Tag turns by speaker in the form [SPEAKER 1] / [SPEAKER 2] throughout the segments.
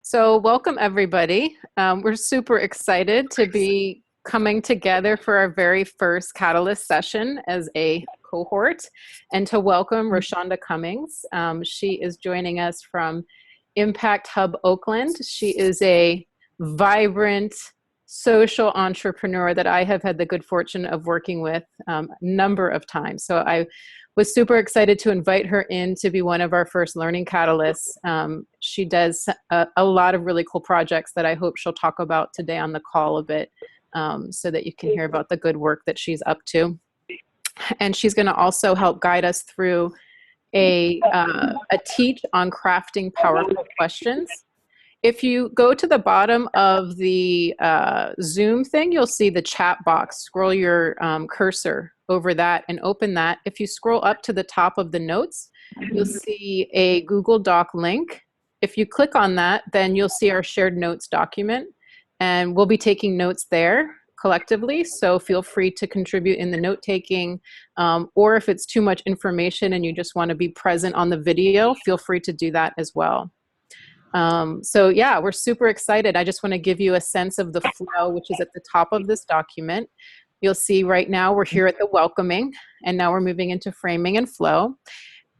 [SPEAKER 1] So welcome everybody. We're super excited to be coming together for our very first Catalyst session as a cohort and to welcome Roshanda Cummings. She is joining us from Impact HUB Oakland. She is a vibrant social entrepreneur that I have had the good fortune of working with a number of times. So I was super excited to invite her in to be one of our first learning catalysts. She does a lot of really cool projects that I hope she'll talk about today on the call a bit, so that you can hear about the good work that she's up to. And she's going to also help guide us through a teach on crafting powerful questions. If you go to the bottom of the Zoom thing, you'll see the chat box. Scroll your cursor over that and open that. If you scroll up to the top of the notes, you'll see a Google Doc link. If you click on that, then you'll see our shared notes document, and we'll be taking notes there collectively. So feel free to contribute in the note taking, or if it's too much information and you just want to be present on the video, feel free to do that as well. So yeah, we're super excited. I just want to give you a sense of the flow, which is at the top of this document. You'll see right now we're here at the welcoming, and now we're moving into framing and flow.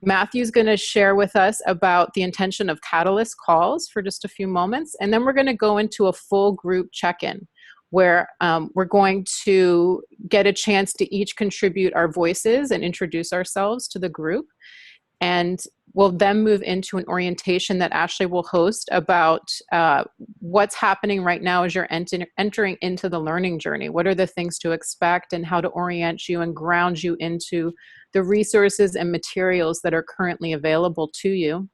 [SPEAKER 1] Matthew's going to share with us about the intention of catalyst calls for just a few moments, and then we're going to go into a full group check-in where we're going to get a chance to each contribute our voices and introduce ourselves to the group. And we'll then move into an orientation that Ashley will host about what's happening right now as you're entering into the learning journey. What are the things to expect and how to orient you and ground you into the resources and materials that are currently available to you.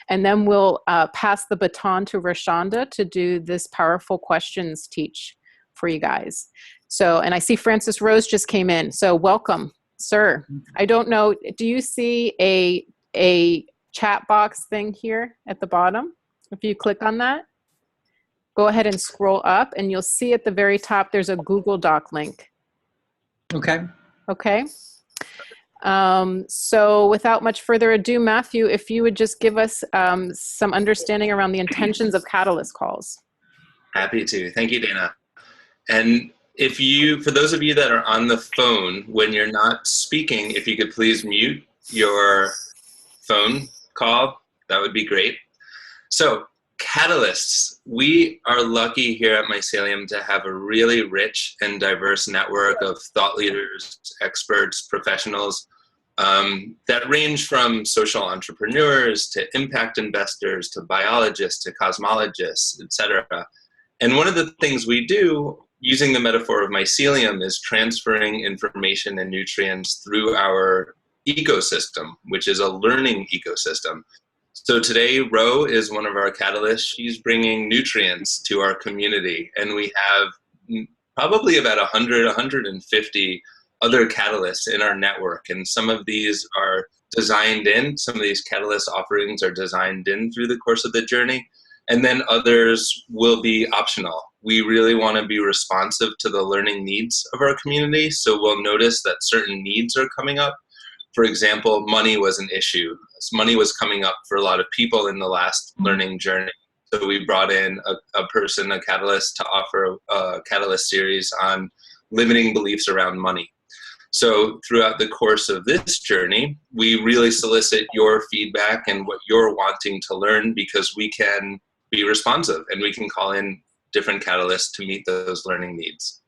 [SPEAKER 1] And then we'll pass the baton to Roshanda to do this powerful questions teach for you guys. So, and I see Francis Rose just came in, so welcome. Sir, I don't know, do you see a chat box thing here at the bottom? If you click on that, go ahead and scroll up and you'll see at the very top there's a Google Doc link.
[SPEAKER 2] Okay.
[SPEAKER 1] Okay. So without much further ado, Matthew, if you would just give us some understanding around the intentions of catalyst calls.
[SPEAKER 3] Happy to. Thank you, Dana. And if you, for those of you that are on the phone, when you're not speaking, if you could please mute your phone call, that would be great. So catalysts, we are lucky here at Mycelium to have a really rich and diverse network of thought leaders, experts, professionals that range from social entrepreneurs to impact investors to biologists to cosmologists, etc. And one of the things we do, using the metaphor of mycelium, is transferring information and nutrients through our ecosystem, which is a learning ecosystem. So today, Ro is one of our catalysts. She's bringing nutrients to our community, and we have probably about 100, 150 other catalysts in our network. And some of these are designed in, some of these catalyst offerings are designed in through the course of the journey. And then others will be optional. We really want to be responsive to the learning needs of our community. So we'll notice that certain needs are coming up. For example, money was an issue. Money was coming up for a lot of people in the last learning journey. So we brought in a person, a catalyst, to offer a catalyst series on limiting beliefs around money. So throughout the course of this journey, we really solicit your feedback and what you're wanting to learn, because we can be responsive and we can call in different catalysts to meet those learning needs.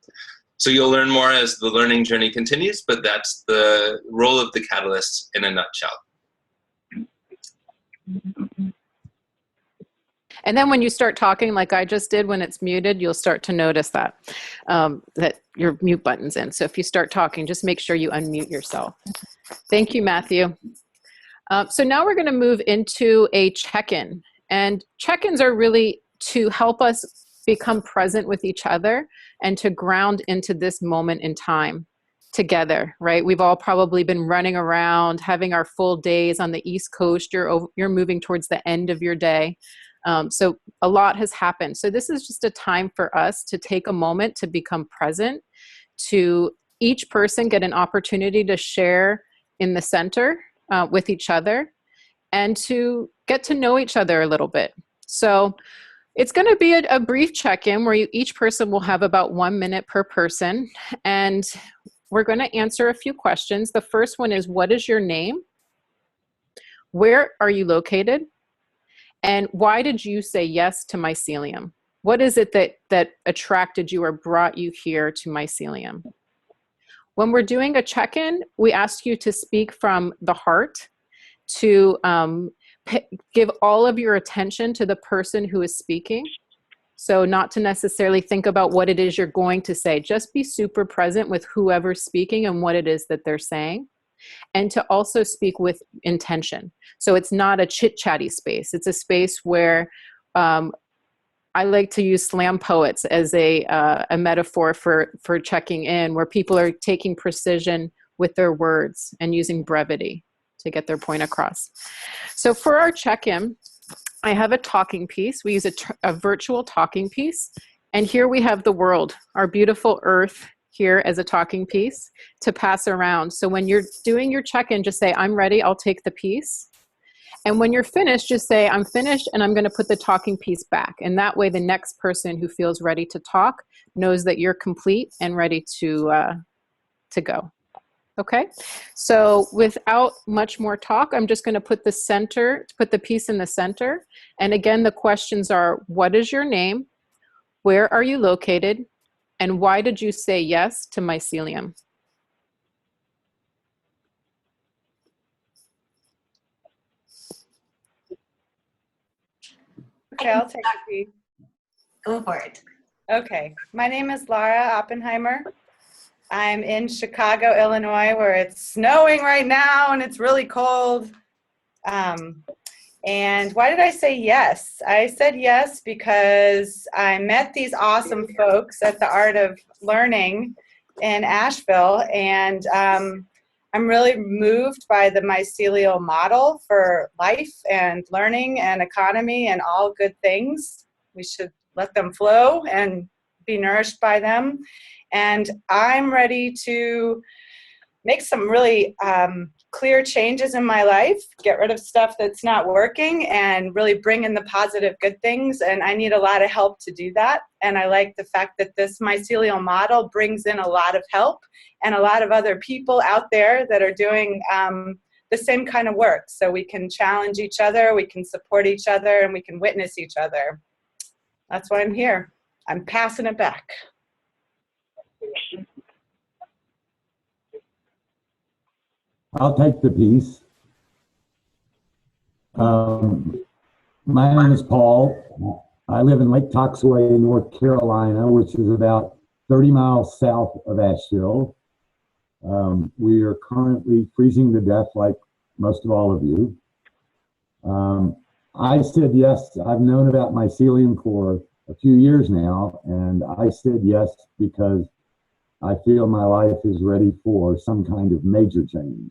[SPEAKER 3] So you'll learn more as the learning journey continues, but that's the role of the catalysts in a nutshell.
[SPEAKER 1] And then when you start talking like I just did when it's muted, you'll start to notice that, that your mute button's in. So if you start talking, just make sure you unmute yourself. Thank you, Matthew. So now we're gonna move into a check-in. And check-ins are really to help us become present with each other and to ground into this moment in time together, right? We've all probably been running around, having our full days on the East Coast. You're moving towards the end of your day. So a lot has happened. So this is just a time for us to take a moment to become present, to each person get an opportunity to share in the center with each other, and to get to know each other a little bit. So It's going to be a brief check-in where each person will have about 1 minute per person. And we're going to answer a few questions. The first one is, what is your name? Where are you located? And why did you say yes to Mycelium? What is it that attracted you or brought you here to Mycelium? When we're doing a check-in, we ask you to speak from the heart, to give all of your attention to the person who is speaking. So not to necessarily think about what it is you're going to say. Just be super present with whoever's speaking and what it is that they're saying. And to also speak with intention. So it's not a chit-chatty space. It's a space where I like to use slam poets as a metaphor for checking in, where people are taking precision with their words and using brevity to get their point across. So for our check-in, I have a talking piece. We use a virtual talking piece. And here we have the world, our beautiful earth here as a talking piece to pass around. So when you're doing your check-in, just say, I'm ready, I'll take the piece. And when you're finished, just say, I'm finished, and I'm going to put the talking piece back. And that way the next person who feels ready to talk knows that you're complete and ready to go. Okay, so without much more talk, I'm just going to put the piece in the center. And again, the questions are, what is your name? Where are you located? And why did you say yes to Mycelium?
[SPEAKER 2] Okay, I'll take the piece.
[SPEAKER 4] Go for it.
[SPEAKER 2] Okay, my name is Laura Oppenheimer. I'm in Chicago, Illinois, where it's snowing right now and it's really cold. And why did I say yes? I said yes because I met these awesome folks at the Art of Learning in Asheville, and I'm really moved by the mycelial model for life and learning and economy and all good things. We should let them flow and be nourished by them. And I'm ready to make some really clear changes in my life, get rid of stuff that's not working, and really bring in the positive good things. And I need a lot of help to do that. And I like the fact that this mycelial model brings in a lot of help and a lot of other people out there that are doing the same kind of work. So we can challenge each other, we can support each other, and we can witness each other. That's why I'm here. I'm passing it back.
[SPEAKER 5] I'll take the piece. My name is Paul. I live in Lake Toxaway, North Carolina, which is about 30 miles south of Asheville. We are currently freezing to death like most of all of you. I said yes. I've known about mycelium for a few years now, and I said yes because I feel my life is ready for some kind of major change.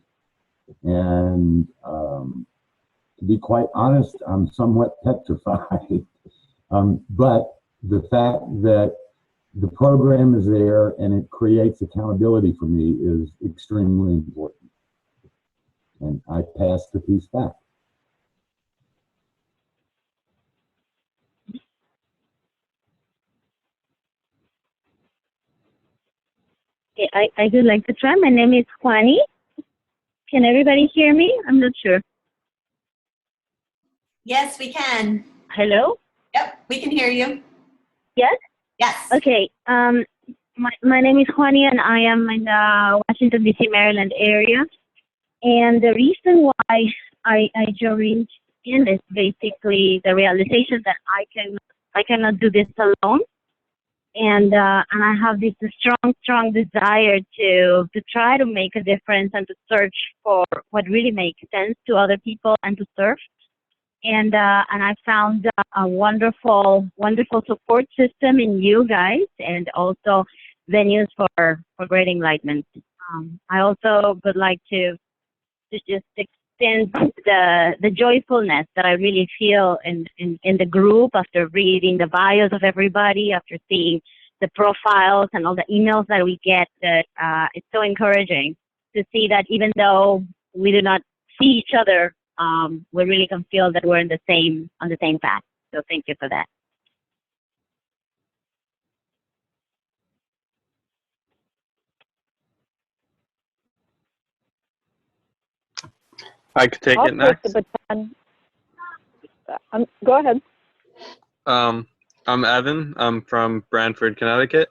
[SPEAKER 5] And to be quite honest, I'm somewhat petrified. But the fact that the program is there and it creates accountability for me is extremely important. And I pass the piece back.
[SPEAKER 6] Okay, I would like to try. My name is Juani. Can everybody hear me? I'm not sure.
[SPEAKER 4] Yes, we can.
[SPEAKER 6] Hello?
[SPEAKER 4] Yep, we can hear you.
[SPEAKER 6] Yes?
[SPEAKER 4] Yes.
[SPEAKER 6] Okay. My name is Juani, and I am in the Washington, D.C., Maryland area. And the reason why I joined in is basically the realization that I cannot do this alone. And I have this strong desire to try to make a difference and to search for what really makes sense to other people and to serve. And I found a wonderful support system in you guys, and also venues for great enlightenment. I also would like to just extend the joyfulness that I really feel in the group after reading the bios of everybody, after seeing the profiles and all the emails that we get. That it's so encouraging to see that even though we do not see each other, we really can feel that we're on the same path. So thank you for that.
[SPEAKER 7] I could take
[SPEAKER 8] I'll
[SPEAKER 7] it next.
[SPEAKER 8] take the baton. Go ahead.
[SPEAKER 7] I'm Evan. I'm from Brantford, Connecticut.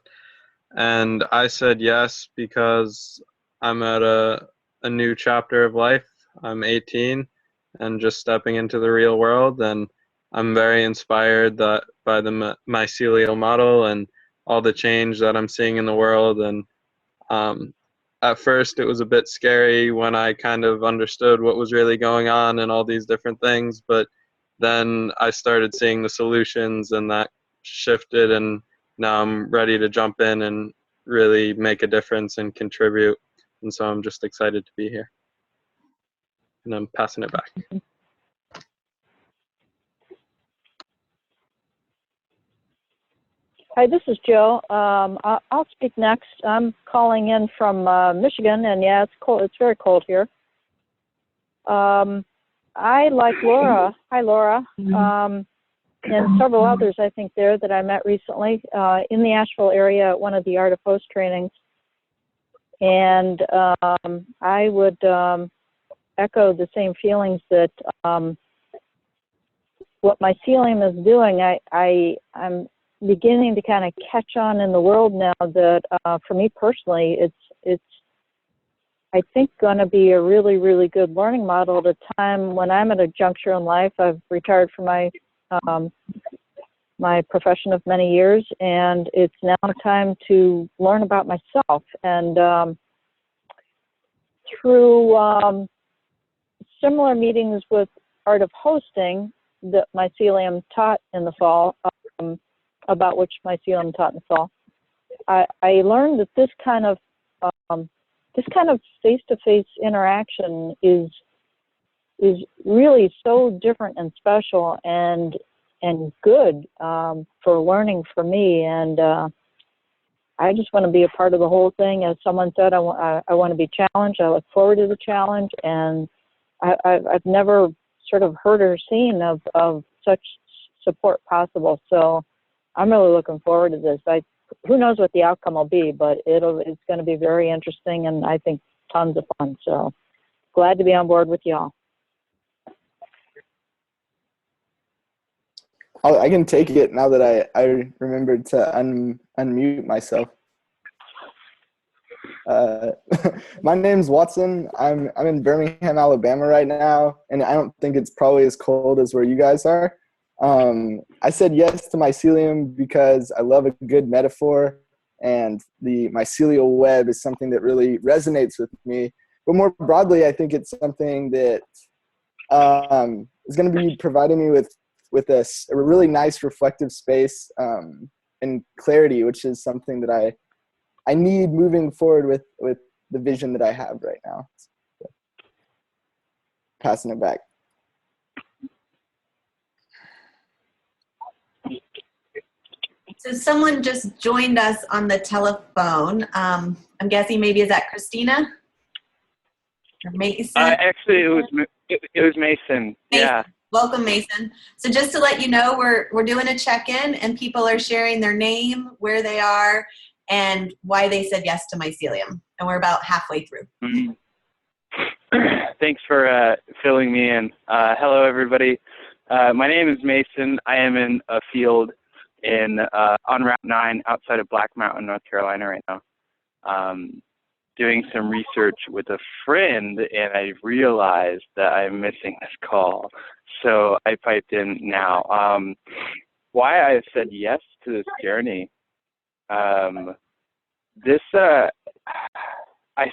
[SPEAKER 7] And I said yes because I'm at a new chapter of life. I'm 18 and just stepping into the real world. And I'm very inspired by the mycelial model and all the change that I'm seeing in the world. And at first it was a bit scary when I kind of understood what was really going on and all these different things. But then I started seeing the solutions, and that shifted, and now I'm ready to jump in and really make a difference and contribute. And so I'm just excited to be here. And I'm passing it back.
[SPEAKER 8] Hi, this is Jill. I'll speak next. I'm calling in from Michigan, and yeah, it's cold. It's very cold here. I like Laura. Hi, Laura. And several others, I think, there that I met recently in the Asheville area at one of the Art of Host trainings. And I would echo the same feelings that what Mycelium is doing. I'm beginning to kind of catch on in the world now that for me personally, it's I think going to be a really, really good learning model at a time when I'm at a juncture in life. I've retired from my my profession of many years, and it's now time to learn about myself. And through similar meetings with Art of Hosting that Mycelium taught in the fall, about which Mycelium taught in the fall, I learned that this kind of face-to-face interaction is really so different and special and good for learning for me. And I just want to be a part of the whole thing. As someone said, I want to be challenged. I look forward to the challenge, and I've never sort of heard or seen of such support possible. So I'm really looking forward to this. Who knows what the outcome will be, but it's going to be very interesting, and I think tons of fun. So glad to be on board with y'all.
[SPEAKER 9] I can take it now that I remembered to unmute myself. My name's Watson. I'm in Birmingham, Alabama right now, and I don't think it's probably as cold as where you guys are. I said yes to mycelium because I love a good metaphor, and the mycelial web is something that really resonates with me. But more broadly, I think it's something that is going to be providing me with a really nice reflective space and clarity, which is something that I need moving forward with the vision that I have right now. So, passing it back.
[SPEAKER 4] So someone just joined us on the telephone. I'm guessing maybe is that Christina? Or Mason?
[SPEAKER 10] Actually, it was Mason. Yeah.
[SPEAKER 4] Welcome, Mason. So just to let you know, we're doing a check-in, and people are sharing their name, where they are, and why they said yes to Mycelium. And we're about halfway through.
[SPEAKER 10] Mm-hmm. Thanks for filling me in. Hello, everybody. My name is Mason. I am in a field on Route 9 outside of Black Mountain, North Carolina right now, doing some research with a friend, and I realized that I'm missing this call. So I piped in now. Why I said yes to this journey. I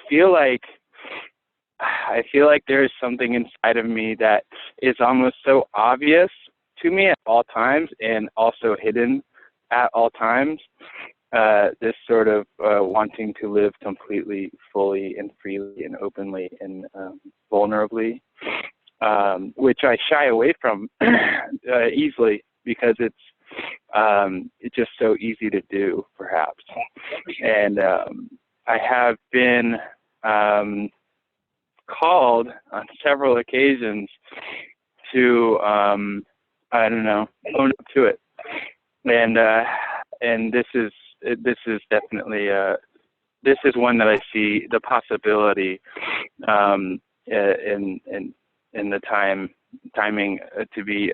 [SPEAKER 10] feel like there is something inside of me that is almost so obvious to me at all times and also hidden at all times. This sort of wanting to live completely, fully, and freely, and openly, and vulnerably, which I shy away from easily because it's just so easy to do, perhaps. And I have been called on several occasions to, I don't know, own up to it. And this is definitely this is one that I see the possibility in and the timing to be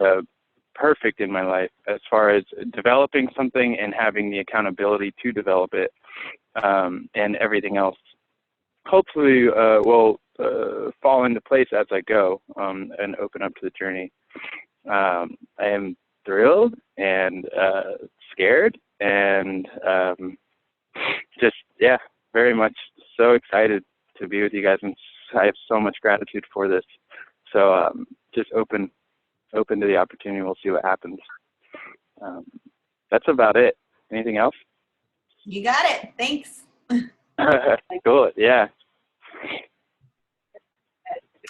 [SPEAKER 10] perfect in my life as far as developing something and having the accountability to develop it, and everything else hopefully will fall into place as I go, and open up to the journey. I am thrilled and scared and just, yeah, very much so excited to be with you guys, and I have so much gratitude for this. So just open to the opportunity. We'll see what happens. That's about it. Anything else?
[SPEAKER 4] You got it. Thanks.
[SPEAKER 10] Cool. Yeah.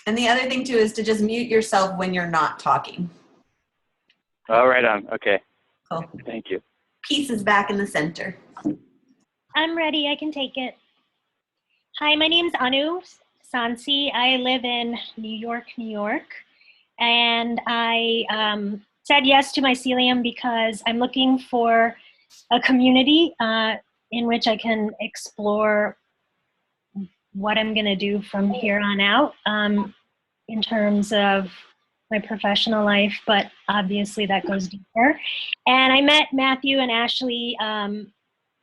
[SPEAKER 4] And the other thing too is to just mute yourself when you're not talking.
[SPEAKER 10] Oh, right on. Okay.
[SPEAKER 4] Cool.
[SPEAKER 10] Thank you.
[SPEAKER 4] Peace is back in the center.
[SPEAKER 11] I'm ready. I can take it. Hi, my name's Anu Sansi. I live in New York, New York. And I said yes to Mycelium because I'm looking for a community in which I can explore what I'm going to do from here on out in terms of my professional life, but obviously that goes deeper. And I met Matthew and Ashley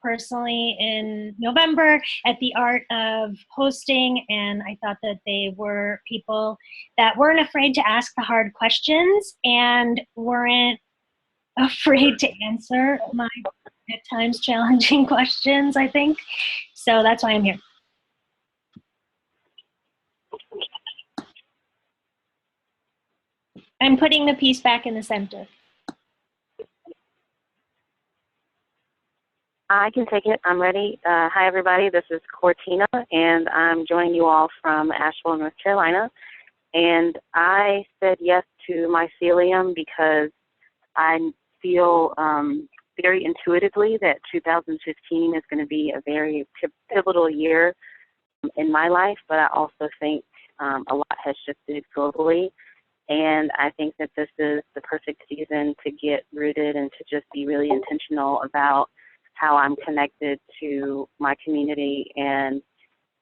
[SPEAKER 11] personally in November at the Art of Hosting, and I thought that they were people that weren't afraid to ask the hard questions and weren't afraid to answer my at times challenging questions, I think. So that's why I'm here. I'm putting the piece back in the center.
[SPEAKER 12] I can take it. I'm ready. Hi, everybody. This is Cortina, and I'm joining you all from Asheville, North Carolina. And I said yes to Mycelium because I feel very intuitively that 2015 is going to be a very pivotal year in my life, but I also think a lot has shifted globally. And I think that this is the perfect season to get rooted and to just be really intentional about how I'm connected to my community and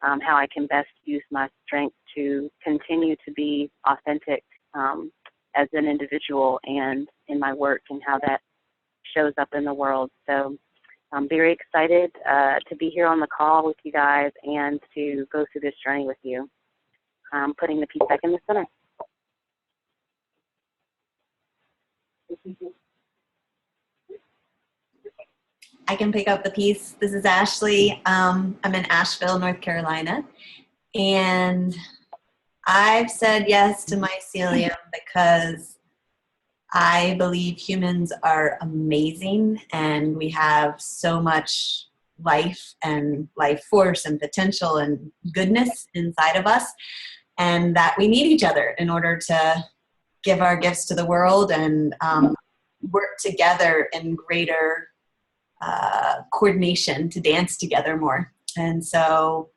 [SPEAKER 12] how I can best use my strength to continue to be authentic as an individual and in my work and how that shows up in the world. So I'm very excited to be here on the call with you guys and to go through this journey with you. I'm putting the piece back in the center.
[SPEAKER 4] I can pick up the piece. This is Ashley. I'm in Asheville, North Carolina. And I've said yes to Mycelium because I believe humans are amazing and we have so much life and life force and potential and goodness inside of us, and that we need each other in order to give our gifts to the world and work together in greater coordination to dance together more. And so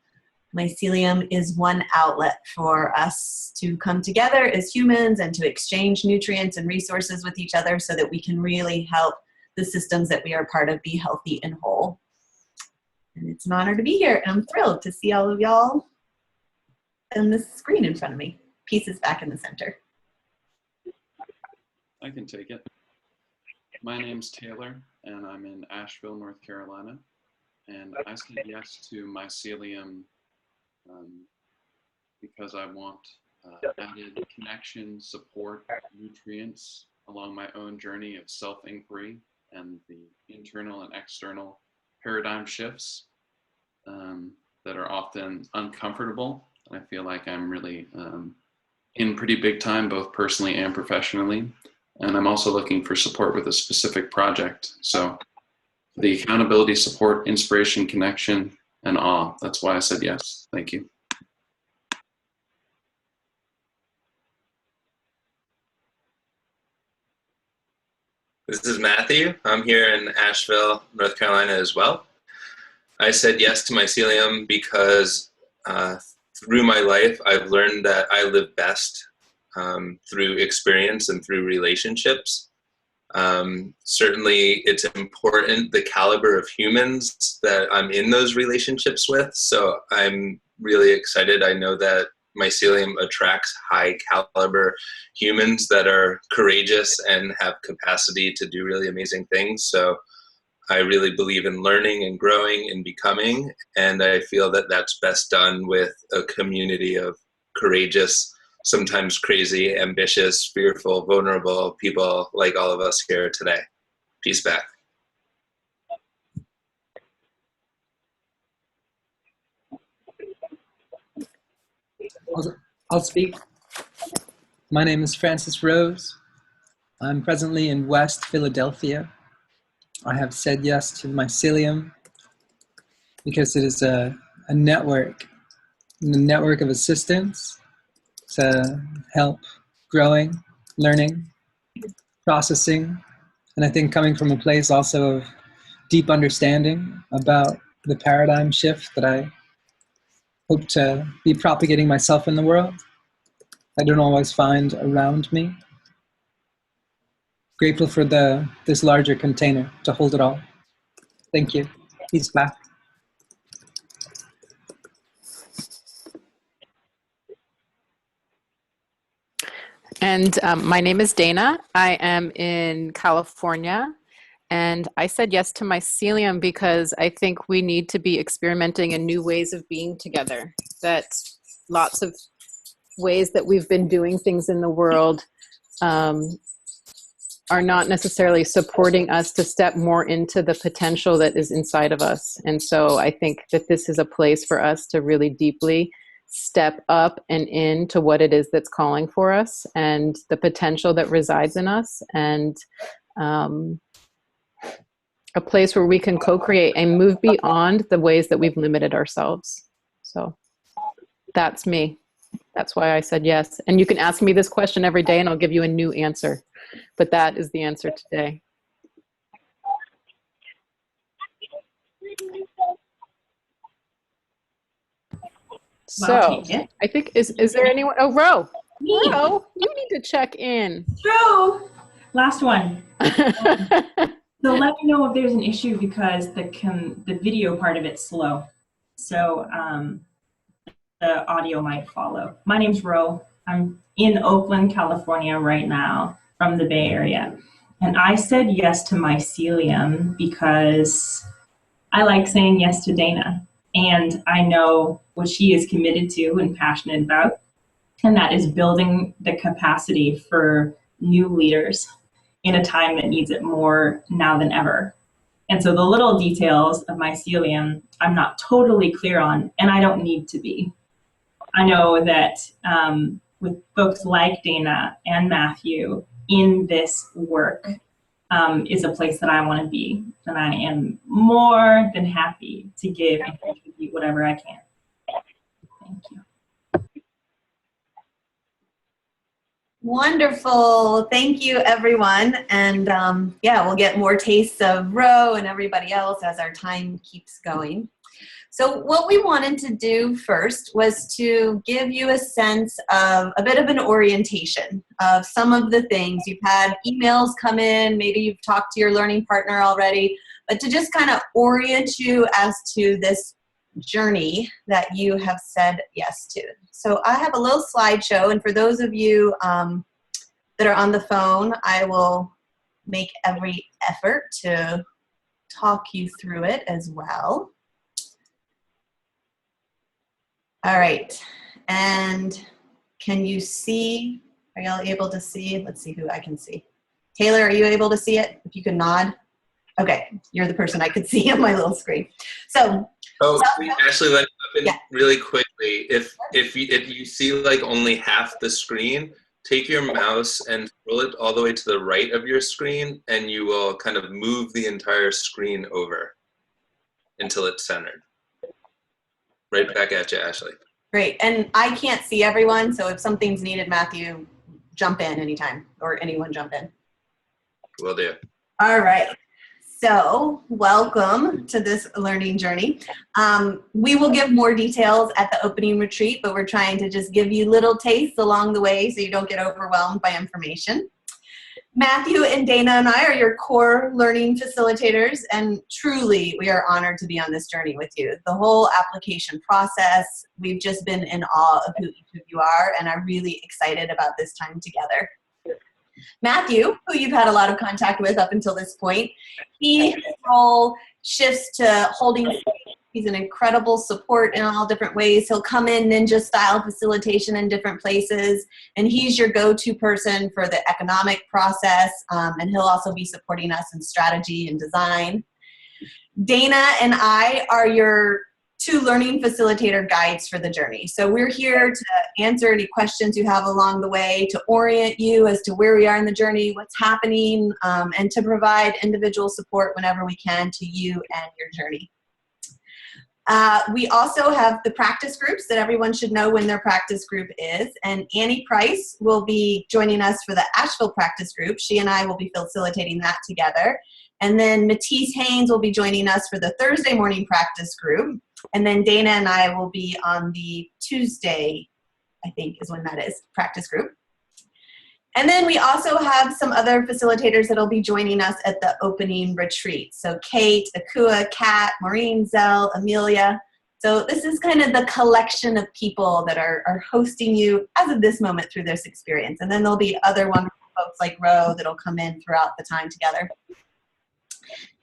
[SPEAKER 4] Mycelium is one outlet for us to come together as humans and to exchange nutrients and resources with each other so that we can really help the systems that we are part of be healthy and whole. And it's an honor to be here, and I'm thrilled to see all of y'all on this screen in front of me. Pieces back in the center.
[SPEAKER 13] I can take it. My name's Taylor, and I'm in Asheville, North Carolina. And I said yes to Mycelium because I want added connection, support, nutrients along my own journey of self-inquiry and the internal and external paradigm shifts that are often uncomfortable. I feel like I'm really in pretty big time, both personally and professionally. And I'm also looking for support with a specific project. So the accountability, support, inspiration, connection, and awe. That's why I said yes. Thank you.
[SPEAKER 3] This is Matthew. I'm here in Asheville, North Carolina as well. I said yes to Mycelium because through my life, I've learned that I live best through experience and through relationships. Certainly it's important the caliber of humans that I'm in those relationships with. So I'm really excited. I know that Mycelium attracts high caliber humans that are courageous and have capacity to do really amazing things. So I really believe in learning and growing and becoming, and I feel that that's best done with a community of courageous, sometimes crazy, ambitious, fearful, vulnerable people like all of us here today. Peace back.
[SPEAKER 14] I'll speak. My name is Francis Rose. I'm presently in West Philadelphia. I have said yes to Mycelium because it is a network of assistance to help growing, learning, processing, and I think coming from a place also of deep understanding about the paradigm shift that I hope to be propagating myself in the world. I don't always find around me. Grateful for this larger container to hold it all. Thank you. Peace back.
[SPEAKER 1] And my name is Dana. I am in California. And I said yes to Mycelium because I think we need to be experimenting in new ways of being together. That lots of ways that we've been doing things in the world are not necessarily supporting us to step more into the potential that is inside of us. And so I think that this is a place for us to really deeply step up and into what it is that's calling for us and the potential that resides in us, and a place where we can co-create and move beyond the ways that we've limited ourselves. So that's me. That's why I said yes. And you can ask me this question every day and I'll give you a new answer. But that is the answer today. So I think, is there anyone? Oh, Ro.
[SPEAKER 15] Me.
[SPEAKER 1] Ro, you need to check in.
[SPEAKER 15] True. Last one. So let me know if there's an issue because the video part of it's slow. So the audio might follow. My name's Ro. I'm in Oakland, California right now from the Bay Area. And I said yes to Mycelium because I like saying yes to Dana. And I know what she is committed to and passionate about. And that is building the capacity for new leaders in a time that needs it more now than ever. And so the little details of Mycelium, I'm not totally clear on, and I don't need to be. I know that with folks like Dana and Matthew in this work is a place that I want to be. And I am more than happy to give and contribute whatever I can. Thank you.
[SPEAKER 4] Wonderful. Thank you, everyone. And yeah, we'll get more tastes of Ro and everybody else as our time keeps going. So what we wanted to do first was to give you a sense of a bit of an orientation of some of the things. You've had emails come in, maybe you've talked to your learning partner already, but to just kind of orient you as to this journey that you have said yes to. So I have a little slideshow, and for those of you that are on the phone, I will make every effort to talk you through it as well. All right, and can you see, are y'all able to see? Let's see who I can see. Taylor, are you able to see it? If you can nod. Okay, you're the person I could see on my little screen. So,
[SPEAKER 3] Ashley, let me jump in really quickly. If you see like only half the screen, take your mouse and scroll it all the way to the right of your screen, and you will kind of move the entire screen over until it's centered. Right back at you, Ashley.
[SPEAKER 4] Great, and I can't see everyone, so if something's needed, Matthew, jump in anytime, or anyone jump in.
[SPEAKER 3] Will do.
[SPEAKER 4] All right. So welcome to this learning journey. We will give more details at the opening retreat, but we're trying to just give you little tastes along the way so you don't get overwhelmed by information. Matthew and Dana and I are your core learning facilitators, and truly we are honored to be on this journey with you. The whole application process, we've just been in awe of who each of you are, and I'm really excited about this time together. Matthew, who you've had a lot of contact with up until this point, his role shifts to holding space. He's an incredible support in all different ways. He'll come in ninja style facilitation in different places, and he's your go-to person for the economic process, and he'll also be supporting us in strategy and design. Dana and I are your two learning facilitator guides for the journey. So we're here to answer any questions you have along the way, to orient you as to where we are in the journey, what's happening, and to provide individual support whenever we can to you and your journey. We also have the practice groups that everyone should know when their practice group is, and Annie Price will be joining us for the Asheville practice group. She and I will be facilitating that together. And then Matisse Haynes will be joining us for the Thursday morning practice group. And then Dana and I will be on the Tuesday, I think is when that is, practice group. And then we also have some other facilitators that will be joining us at the opening retreat. So Kate, Akua, Kat, Maureen, Zell, Amelia. So this is kind of the collection of people that are hosting you as of this moment through this experience. And then there'll be other wonderful folks like Ro that'll come in throughout the time together.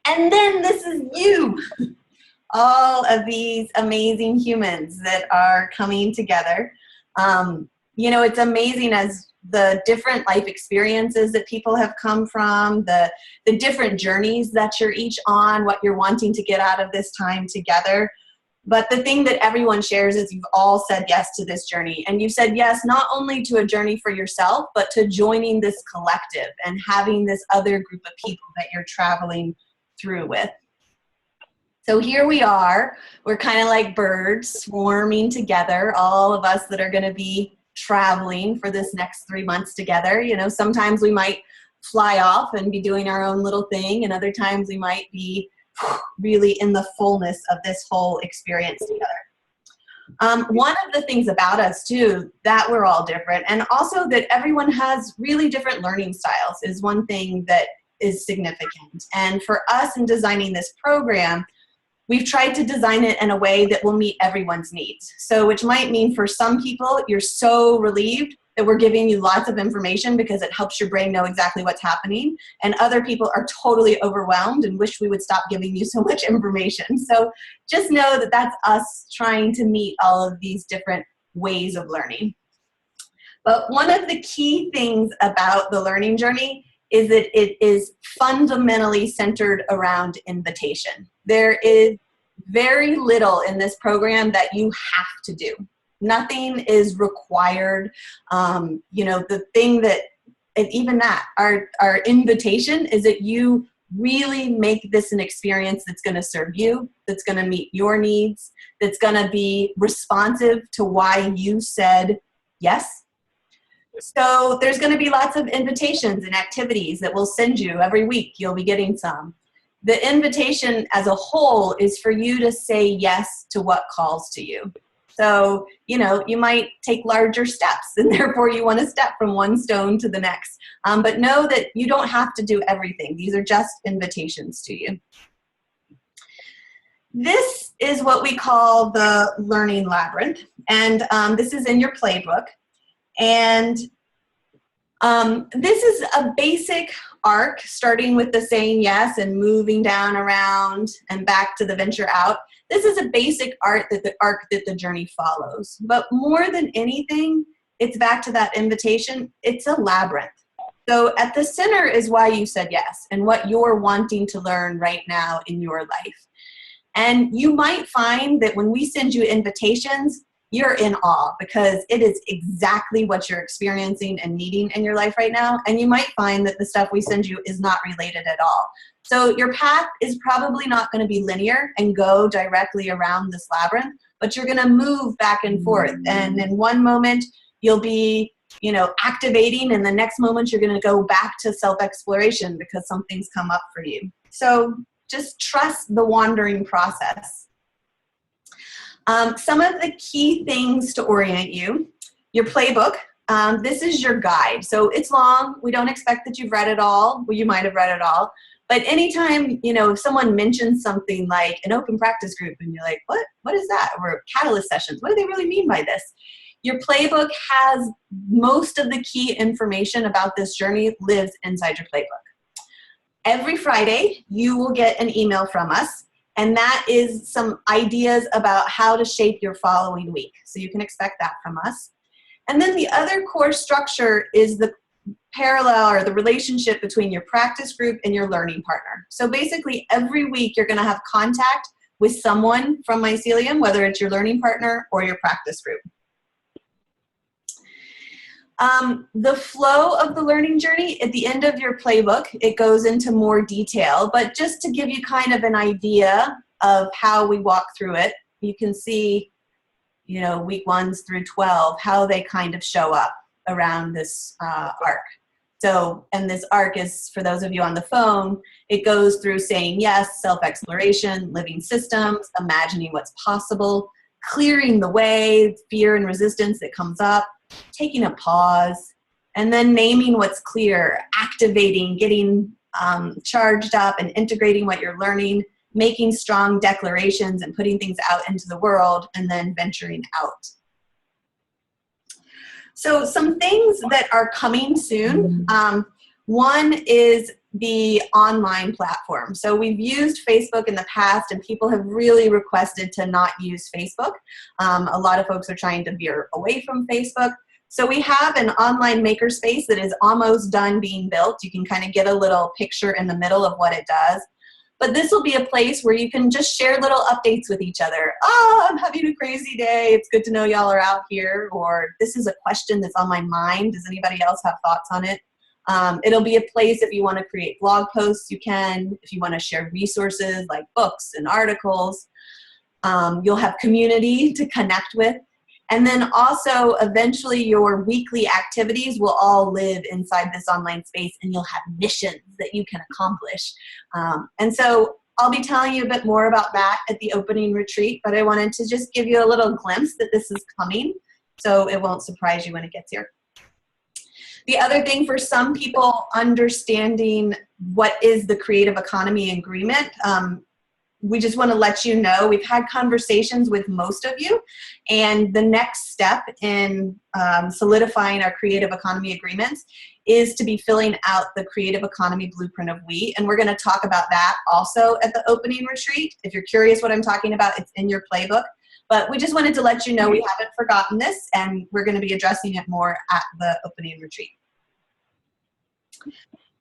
[SPEAKER 4] And then this is you, all of these amazing humans that are coming together. You know, it's amazing as the different life experiences that people have come from, the different journeys that you're each on, what you're wanting to get out of this time together. But the thing that everyone shares is you've all said yes to this journey. And you've said yes not only to a journey for yourself, but to joining this collective and having this other group of people that you're traveling through with. So here we are. We're kind of like birds swarming together, all of us that are going to be traveling for this next 3 months together. You know, sometimes we might fly off and be doing our own little thing, and other times we might be really in the fullness of this whole experience together. One of the things about us too, that we're all different, and also that everyone has really different learning styles, is one thing that is significant. And for us in designing this program, we've tried to design it in a way that will meet everyone's needs. So which might mean for some people, you're so relieved that we're giving you lots of information because it helps your brain know exactly what's happening. And other people are totally overwhelmed and wish we would stop giving you so much information. So just know that that's us trying to meet all of these different ways of learning. But one of the key things about the learning journey is that it is fundamentally centered around invitation. There is very little in this program that you have to do. Nothing is required. You know, the thing that, and even that, our invitation is that you really make this an experience that's going to serve you, that's going to meet your needs, that's going to be responsive to why you said yes. So there's going to be lots of invitations and activities that we'll send you every week. You'll be getting some. The invitation as a whole is for you to say yes to what calls to you. So, you know, you might take larger steps and therefore you want to step from one stone to the next. But know that you don't have to do everything. These are just invitations to you. This is what we call the learning labyrinth. And this is in your playbook. And this is a basic arc, starting with the saying yes and moving down around and back to the venture out. This is a basic arc that the journey follows. But more than anything, it's back to that invitation. It's a labyrinth. So at the center is why you said yes and what you're wanting to learn right now in your life. And you might find that when we send you invitations, you're in awe because it is exactly what you're experiencing and needing in your life right now. And you might find that the stuff we send you is not related at all. So your path is probably not going to be linear and go directly around this labyrinth, but you're going to move back and forth. And in one moment, you'll be, you know, activating, and the next moment you're going to go back to self-exploration because something's come up for you. So just trust the wandering process. Some of the key things to orient you, your playbook this is your guide. So it's long. We don't expect that you've read it all. Well, you might have read it all. But anytime, if someone mentions something like an open practice group and you're like, what is that? Or catalyst sessions, what do they really mean by this? Your playbook has most of the key information about this journey lives inside your playbook. Every Friday, you will get an email from us, and that is some ideas about how to shape your following week. So you can expect that from us. And then the other core structure is the parallel or the relationship between your practice group and your learning partner. So basically every week you're going to have contact with someone from Mycelium, whether it's your learning partner or your practice group. The flow of the learning journey, at the end of your playbook, it goes into more detail, but just to give you kind of an idea of how we walk through it, you can see week 1 through 12, how they kind of show up around this arc. So, and this arc is, for those of you on the phone, it goes through saying yes, self-exploration, living systems, imagining what's possible, clearing the way, fear and resistance that comes up, taking a pause, and then naming what's clear, activating, getting charged up and integrating what you're learning, making strong declarations and putting things out into the world, and then venturing out. So some things that are coming soon. One is the online platform. So we've used Facebook in the past, and people have really requested to not use Facebook. A lot of folks are trying to veer away from Facebook. So we have an online makerspace that is almost done being built. You can kind of get a little picture in the middle of what it does. But this will be a place where you can just share little updates with each other. Oh, I'm having a crazy day. It's good to know y'all are out here. Or this is a question that's on my mind. Does anybody else have thoughts on it? It'll be a place if you want to create blog posts, you can. If you want to share resources like books and articles. You'll have community to connect with. And then also, eventually, your weekly activities will all live inside this online space, and you'll have missions that you can accomplish. And so I'll be telling you a bit more about that at the opening retreat, but I wanted to just give you a little glimpse that this is coming, so it won't surprise you when it gets here. The other thing for some people, understanding what is the Creative Economy Agreement, we just want to let you know we've had conversations with most of you, and the next step in solidifying our creative economy agreements is to be filling out the Creative Economy Blueprint of We, and we're going to talk about that also at the opening retreat. If you're curious what I'm talking about, it's in your playbook, but we just wanted to let you know we haven't forgotten this, and we're going to be addressing it more at the opening retreat.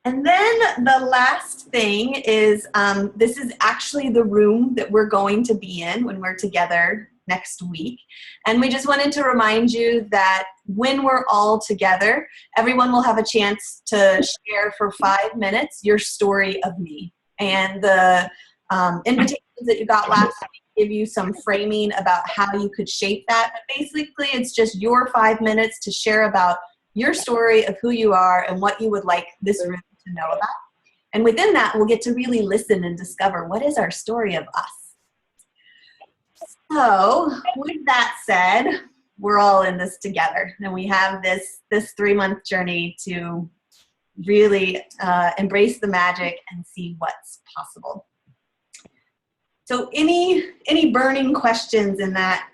[SPEAKER 4] And then the last thing is, this is actually the room that we're going to be in when we're together next week. And we just wanted to remind you that when we're all together, everyone will have a chance to share for 5 minutes your story of me. And the invitations that you got last week give you some framing about how you could shape that. But basically, it's just your 5 minutes to share about your story of who you are and what you would like this room to know about. And within that, we'll get to really listen and discover what is our story of us. So with that said, we're all in this together, and we have this 3-month journey to really embrace the magic and see what's possible. So any burning questions in that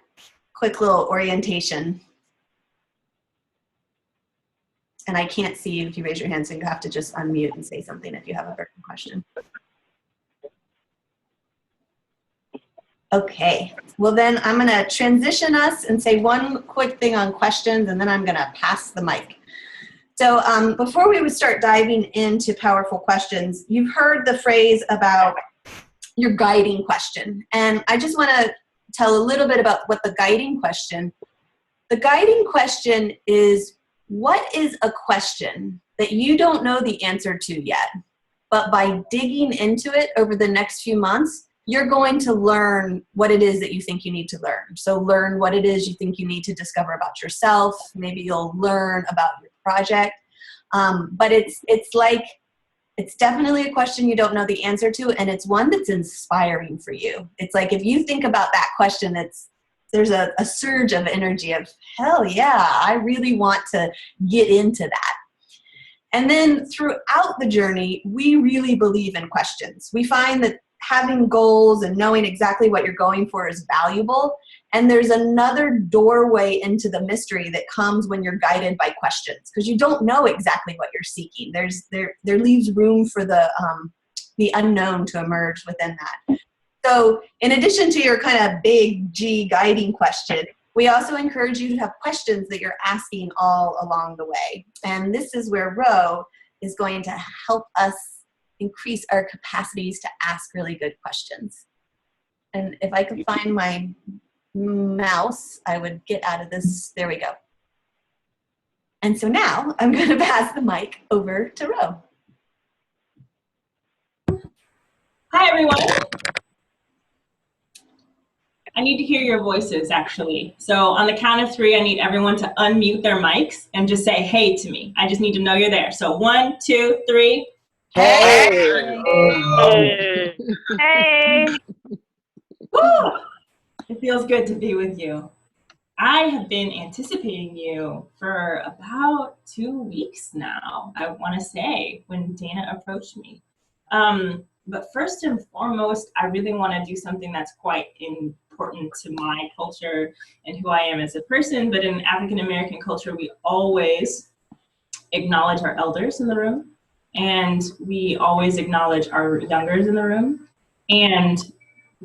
[SPEAKER 4] quick little orientation? And I can't see you if you raise your hand, so you have to just unmute and say something if you have a burning question. Okay, well then I'm gonna transition us and say one quick thing on questions, and then I'm gonna pass the mic. So before we would start diving into powerful questions, you've heard the phrase about your guiding question. And I just wanna tell a little bit about what the guiding question is, what is a question that you don't know the answer to yet, but by digging into it over the next few months, you're going to learn what it is that you think you need to learn. So learn what it is you think you need to discover about yourself. Maybe you'll learn about your project. But it's definitely a question you don't know the answer to, and it's one that's inspiring for you. It's like if you think about that question, it's there's a surge of energy of, hell yeah, I really want to get into that. And then throughout the journey, we really believe in questions. We find that having goals and knowing exactly what you're going for is valuable. And there's another doorway into the mystery that comes when you're guided by questions, because you don't know exactly what you're seeking. There leaves room for the unknown to emerge within that. So in addition to your kind of big G guiding question, we also encourage you to have questions that you're asking all along the way. And this is where Ro is going to help us increase our capacities to ask really good questions. And if I could find my mouse, I would get out of this. There we go. And so now I'm going to pass the mic over to Ro.
[SPEAKER 15] Hi, everyone. I need to hear your voices, actually. So on the count of 3, I need everyone to unmute their mics and just say hey to me. I just need to know you're there. So 1, 2, 3.
[SPEAKER 9] Hey!
[SPEAKER 6] Hey! Hey!
[SPEAKER 15] Woo! It feels good to be with you. I have been anticipating you for about 2 weeks now, I want to say, when Dana approached me. But first and foremost, I really want to do something that's quite important to my culture and who I am as a person. But in African American culture, we always acknowledge our elders in the room, and we always acknowledge our youngers in the room. And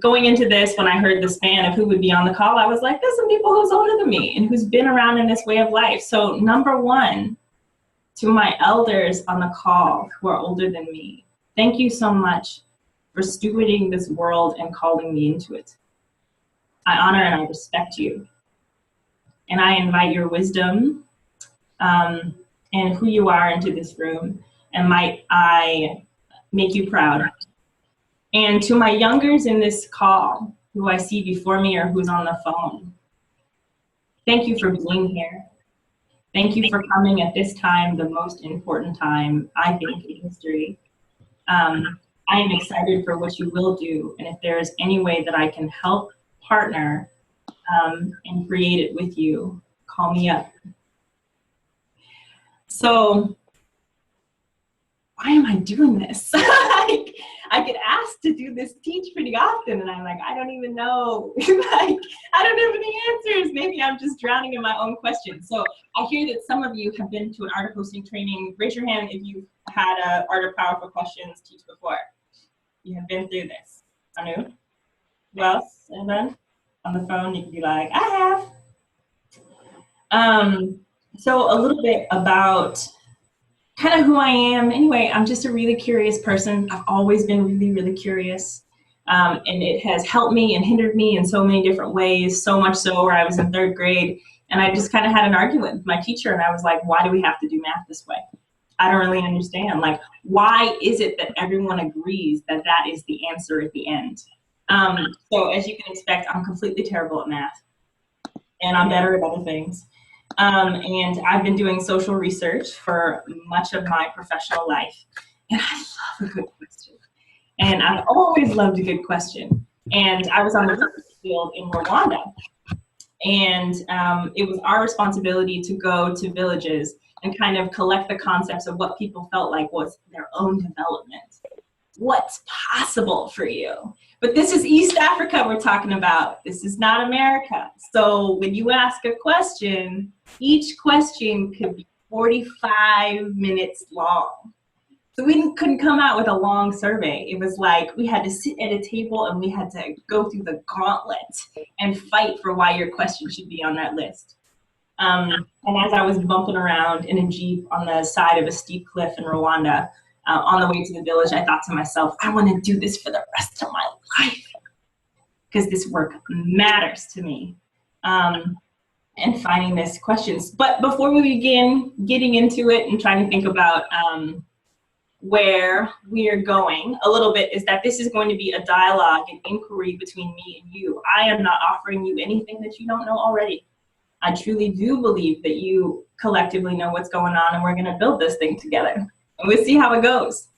[SPEAKER 15] going into this, when I heard the span of who would be on the call, I was like, there's some people who's older than me and who's been around in this way of life. So number one, to my elders on the call who are older than me, thank you so much for stewarding this world and calling me into it. I honor and I respect you. And I invite your wisdom and who you are into this room. And might I make you proud. And to my youngers in this call, who I see before me or who's on the phone, thank you for being here. Thank you for coming at this time, the most important time, I think, in history. I am excited for what you will do, and if there is any way that I can help partner and create it with you, call me up. So, why am I doing this? I get asked to do this teach pretty often, and I'm like, I don't even know. I don't have any answers. Maybe I'm just drowning in my own questions. So I hear that some of you have been to an art of hosting training. Raise your hand if you've had a Art of Powerful Questions teach before. You have been through this. Anu? Who else? Anyone? On the phone, you can be like, I have. So a little bit about kind of who I am. Anyway, I'm just a really curious person. I've always been really, really curious. And it has helped me and hindered me in so many different ways, so much so where I was in 3rd grade. And I just kind of had an argument with my teacher, and I was like, why do we have to do math this way? I don't really understand. Like, why is it that everyone agrees that that is the answer at the end? So as you can expect, I'm completely terrible at math, and I'm better at other things. And I've been doing social research for much of my professional life, and I love a good question. And I've always loved a good question. And I was on the research field in Rwanda, and it was our responsibility to go to villages and kind of collect the concepts of what people felt like was their own development. What's possible for you? But this is East Africa we're talking about. This is not America. So when you ask a question, each question could be 45 minutes long. So we couldn't come out with a long survey. It was like we had to sit at a table and we had to go through the gauntlet and fight for why your question should be on that list. And as I was bumping around in a Jeep on the side of a steep cliff in Rwanda, on the way to the village, I thought to myself, I want to do this for the rest of my life because this work matters to me. And finding these questions. But before we begin getting into it and trying to think about where we are going a little bit, is that this is going to be a dialogue and inquiry between me and you. I am not offering you anything that you don't know already. I truly do believe that you collectively know what's going on, and we're going to build this thing together. And we'll see how it goes.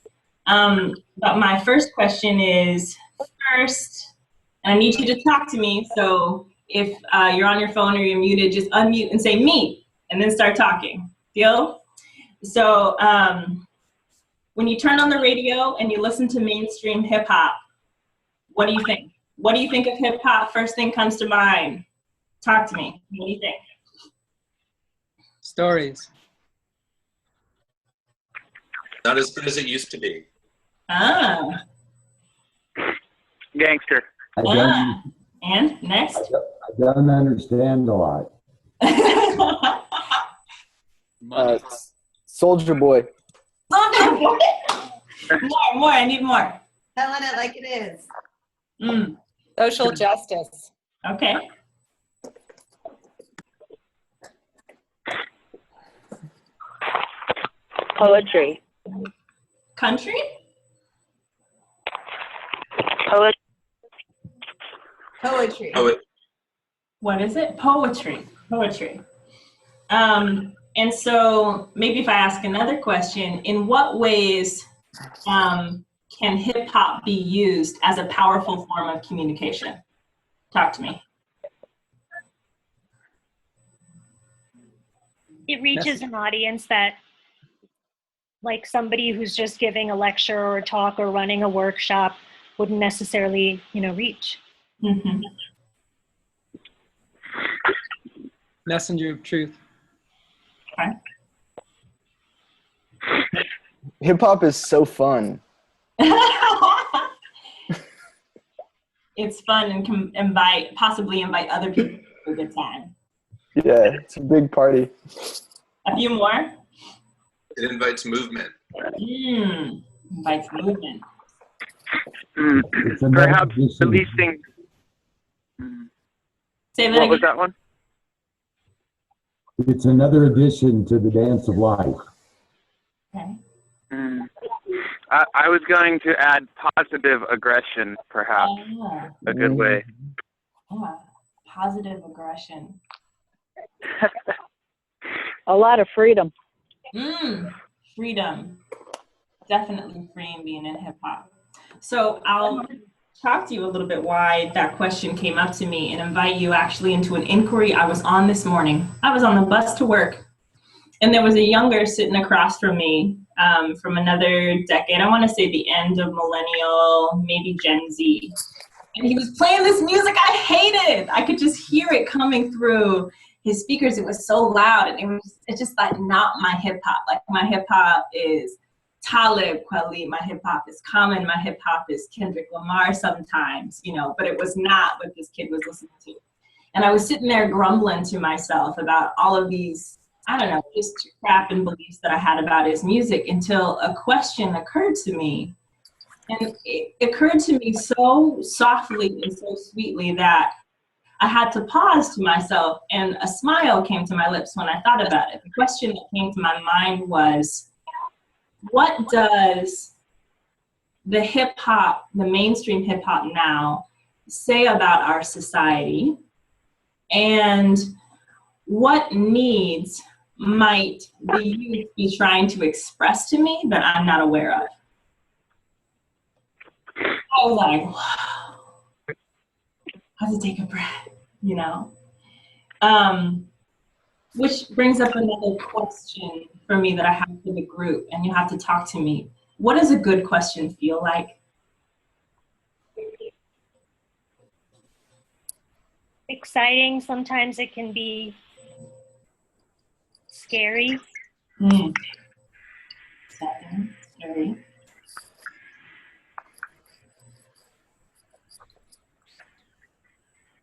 [SPEAKER 15] But my first question is, and I need you to talk to me, so if you're on your phone or you're muted, just unmute and say me, and then start talking. Deal? So when you turn on the radio and you listen to mainstream hip hop, what do you think? What do you think of hip hop? First thing comes to mind. Talk to me. What do you think?
[SPEAKER 14] Stories.
[SPEAKER 3] Not as good as it used to be.
[SPEAKER 15] Ah.
[SPEAKER 10] Gangster.
[SPEAKER 15] And next?
[SPEAKER 5] I don't understand a lot.
[SPEAKER 9] Soldier Boy.
[SPEAKER 15] Soldier Boy. More. I need more.
[SPEAKER 4] Telling it like it is.
[SPEAKER 2] Social justice.
[SPEAKER 15] Okay.
[SPEAKER 12] Poetry.
[SPEAKER 15] Country?
[SPEAKER 4] Poetry.
[SPEAKER 15] What is it? Poetry. And so maybe if I ask another question, in what ways can hip hop be used as a powerful form of communication? Talk to me.
[SPEAKER 11] It reaches an audience that, like somebody who's just giving a lecture or a talk or running a workshop wouldn't necessarily, reach.
[SPEAKER 15] Mm-hmm.
[SPEAKER 14] Messenger of truth.
[SPEAKER 15] Okay.
[SPEAKER 9] Hip hop is so fun.
[SPEAKER 15] It's fun and can possibly invite other people to a good time.
[SPEAKER 9] Yeah, it's a big party.
[SPEAKER 15] A few more?
[SPEAKER 3] It invites movement.
[SPEAKER 15] Invites movement.
[SPEAKER 10] Perhaps releasing.
[SPEAKER 15] Say that
[SPEAKER 10] what
[SPEAKER 15] again.
[SPEAKER 10] was that one?
[SPEAKER 5] It's another addition to the dance of life.
[SPEAKER 15] Okay.
[SPEAKER 10] I was going to add positive aggression, perhaps. A good way.
[SPEAKER 15] Positive aggression.
[SPEAKER 8] A lot of freedom.
[SPEAKER 15] Freedom. Definitely freeing being in hip hop. So I'll talk to you a little bit why that question came up to me and invite you actually into an inquiry I was on this morning. I was on the bus to work, and there was a younger sitting across from me from another decade. I want to say the end of millennial, maybe Gen Z. And he was playing this music I hated. I could just hear it coming through his speakers. It was so loud, and it's just like not my hip hop. Like my hip hop is Talib Kweli, my hip hop is Common, my hip hop is Kendrick Lamar sometimes, but it was not what this kid was listening to. And I was sitting there grumbling to myself about all of these, I don't know, just crap and beliefs that I had about his music until a question occurred to me. And it occurred to me so softly and so sweetly that I had to pause to myself, and a smile came to my lips when I thought about it. The question that came to my mind was, what does the hip hop, the mainstream hip hop now, say about our society? And what needs might the youth be trying to express to me that I'm not aware of? I was like, wow. I had to take a breath, Which brings up another question for me that I have for the group, and you have to talk to me. What does a good question feel like?
[SPEAKER 11] Exciting. Sometimes it can be scary.
[SPEAKER 15] Scary.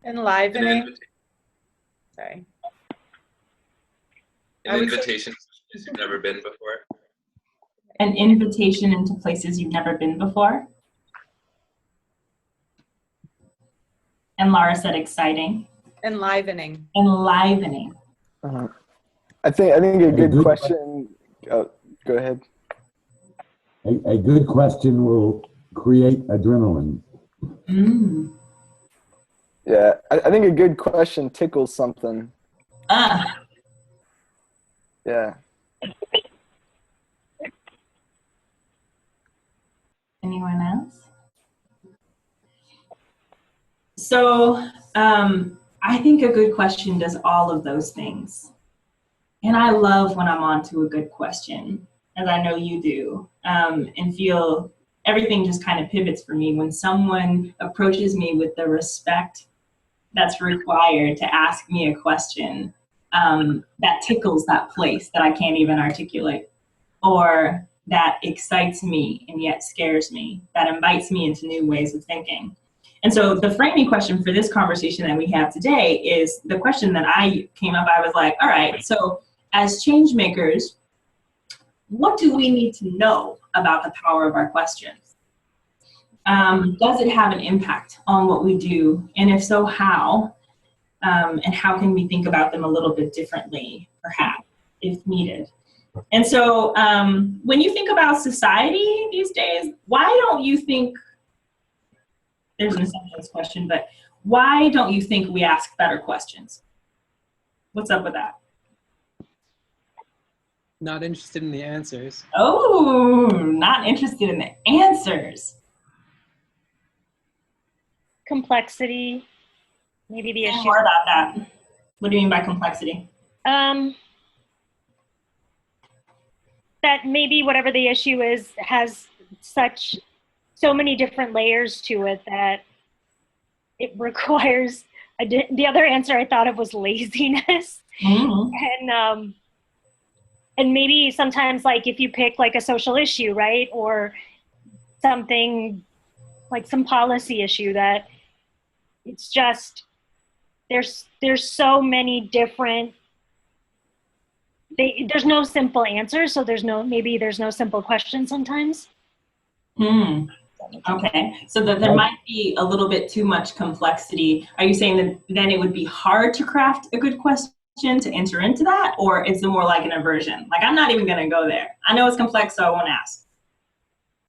[SPEAKER 2] Enlivening. Sorry.
[SPEAKER 3] An invitation to places you've never been before.
[SPEAKER 15] An invitation into places you've never been before. And Laura said exciting.
[SPEAKER 2] Enlivening.
[SPEAKER 15] Enlivening.
[SPEAKER 9] I think a good question. Oh, go ahead.
[SPEAKER 5] A good question will create adrenaline.
[SPEAKER 9] Yeah, I think a good question tickles something. Yeah.
[SPEAKER 15] Anyone else? So I think a good question does all of those things. And I love when I'm on to a good question, as I know you do, and feel everything just kind of pivots for me when someone approaches me with the respect that's required to ask me a question that tickles that place that I can't even articulate, or that excites me and yet scares me, that invites me into new ways of thinking. And so the framing question for this conversation that we have today is the question that I came up, I was like, all right, so as change makers, what do we need to know about the power of our questions? Does it have an impact on what we do? And if so, how? And how can we think about them a little bit differently, perhaps, if needed? And so when you think about society these days, why don't you think, there's an assumptions question, but why don't you think we ask better questions? What's up with that?
[SPEAKER 14] Not interested in the answers.
[SPEAKER 15] Oh, not interested in the answers.
[SPEAKER 11] Complexity, maybe the issue.
[SPEAKER 15] More about that. What do you mean by complexity?
[SPEAKER 11] That maybe whatever the issue is has so many different layers to it that it requires the other answer I thought of was laziness.
[SPEAKER 15] Mm-hmm.
[SPEAKER 11] And maybe sometimes, like, if you pick like a social issue, right, or something like some policy issue, that it's just there's so many different, there's no simple answer, so there's no simple question sometimes.
[SPEAKER 15] Okay, so that there might be a little bit too much complexity. Are you saying that then it would be hard to craft a good question to enter into that, or is it more like an aversion? Like, I'm not even going to go there. I know it's complex, so I won't ask.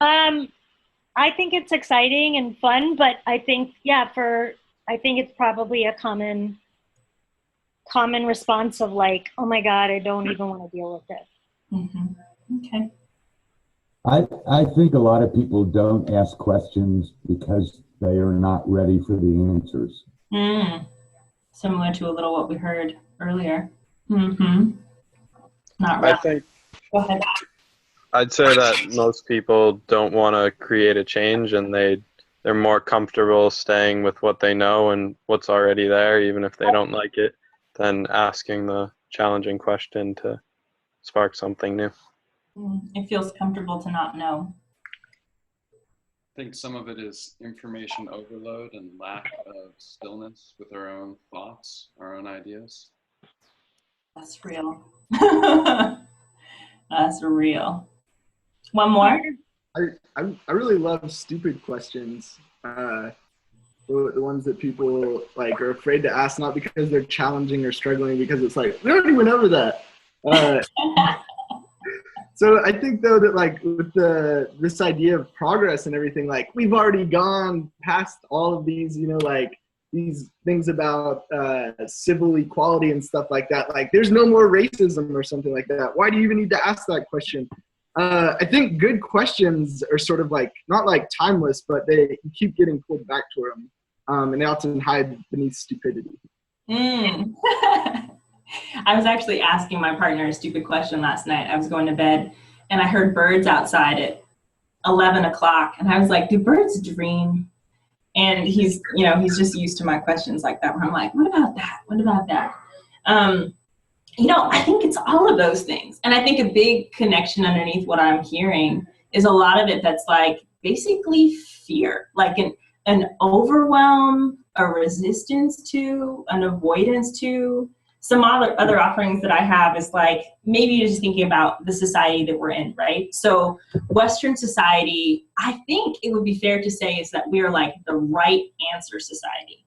[SPEAKER 11] I think it's exciting and fun, but I think, I think it's probably a common response of like, oh my God, I don't even want to deal with this.
[SPEAKER 15] Mm-hmm. Okay.
[SPEAKER 5] I think a lot of people don't ask questions because they are not ready for the answers.
[SPEAKER 15] Similar to a little what we heard earlier. Mm-hmm. Not right.
[SPEAKER 7] I think,
[SPEAKER 15] go ahead.
[SPEAKER 7] I'd say that most people don't want to create a change, and they're more comfortable staying with what they know and what's already there, even if they don't like it, than asking the challenging question to spark something new.
[SPEAKER 15] It feels comfortable to not know.
[SPEAKER 13] I think some of it is information overload and lack of stillness with our own thoughts, our own ideas.
[SPEAKER 15] That's real. That's real. One more?
[SPEAKER 9] I really love stupid questions. The ones that people like are afraid to ask, not because they're challenging or struggling, because it's like, we already went over that. So I think though that like with this idea of progress and everything, like we've already gone past all of these, like these things about civil equality and stuff like that. Like there's no more racism or something like that. Why do you even need to ask that question? I think good questions are sort of like, not like timeless, but they keep getting pulled back toward them. And they often hide beneath stupidity.
[SPEAKER 15] I was actually asking my partner a stupid question last night. I was going to bed and I heard birds outside at 11 o'clock. And I was like, do birds dream? And he's just used to my questions like that, where I'm like, what about that? What about that? I think it's all of those things. And I think a big connection underneath what I'm hearing is a lot of it that's like basically fear, like an overwhelm, a resistance to, an avoidance to. Some other offerings that I have is like, maybe you're just thinking about the society that we're in, right? So Western society, I think it would be fair to say is that we are like the right answer society.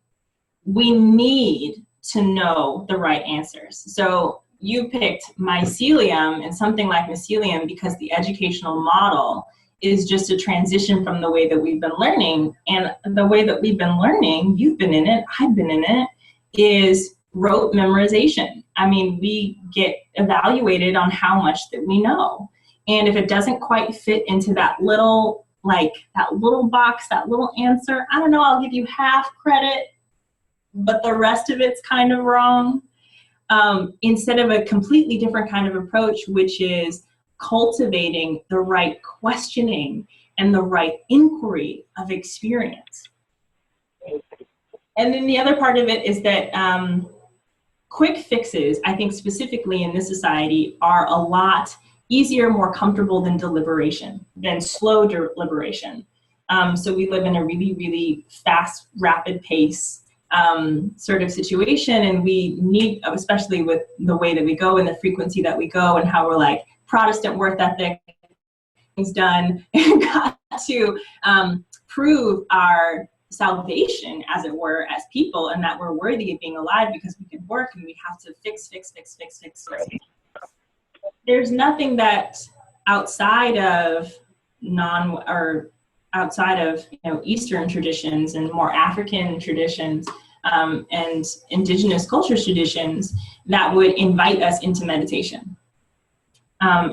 [SPEAKER 15] We need to know the right answers. So you picked Mycelium and something like Mycelium because the educational model is just a transition from the way that we've been learning. And the way that we've been learning, you've been in it, I've been in it, is rote memorization. I mean, we get evaluated on how much that we know. And if it doesn't quite fit into that little box, that little answer, I don't know, I'll give you half credit. but the rest of it's kind of wrong. Instead of a completely different kind of approach, which is cultivating the right questioning and the right inquiry of experience. And then the other part of it is that quick fixes, I think specifically in this society, are a lot easier, more comfortable than deliberation, than slow deliberation. So we live in a really, really fast, rapid pace sort of situation, and we need, especially with the way that we go and the frequency that we go and how we're like Protestant work ethic, things done, and got to prove our salvation, as it were, as people, and that we're worthy of being alive because we can work, and we have to fix. There's nothing that outside of Eastern traditions and more African traditions and indigenous culture traditions that would invite us into meditation,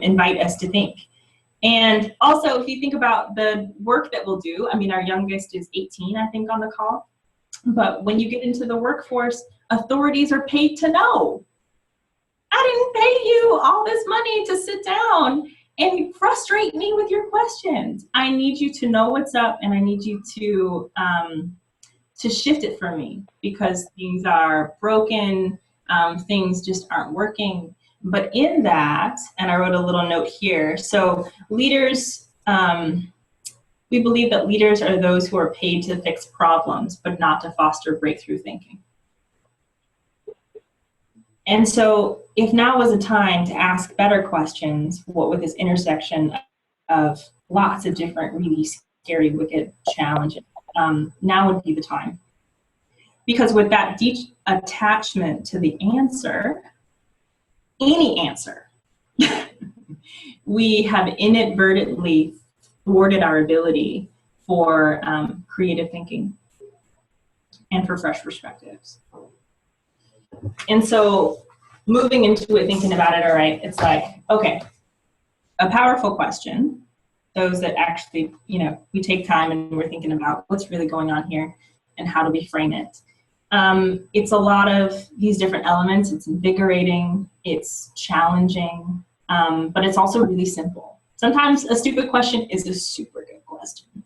[SPEAKER 15] invite us to think. And also, if you think about the work that we'll do, I mean, our youngest is 18, I think, on the call. But when you get into the workforce, authorities are paid to know. I didn't pay you all this money to sit down and frustrate me with your questions. I need you to know what's up, and I need you to shift it for me, because things are broken, things just aren't working. But in that, and I wrote a little note here, so leaders, we believe that leaders are those who are paid to fix problems, but not to foster breakthrough thinking. And so if now was a time to ask better questions, what with this intersection of lots of different really scary, wicked challenges, now would be the time. Because with that deep attachment to the answer, any answer, we have inadvertently thwarted our ability for creative thinking and for fresh perspectives. And so moving into it, thinking about it, all right, it's like, okay, a powerful question, those that actually, we take time and we're thinking about what's really going on here and how do we frame it. It's a lot of these different elements. It's invigorating, it's challenging, but it's also really simple. Sometimes a stupid question is a super good question.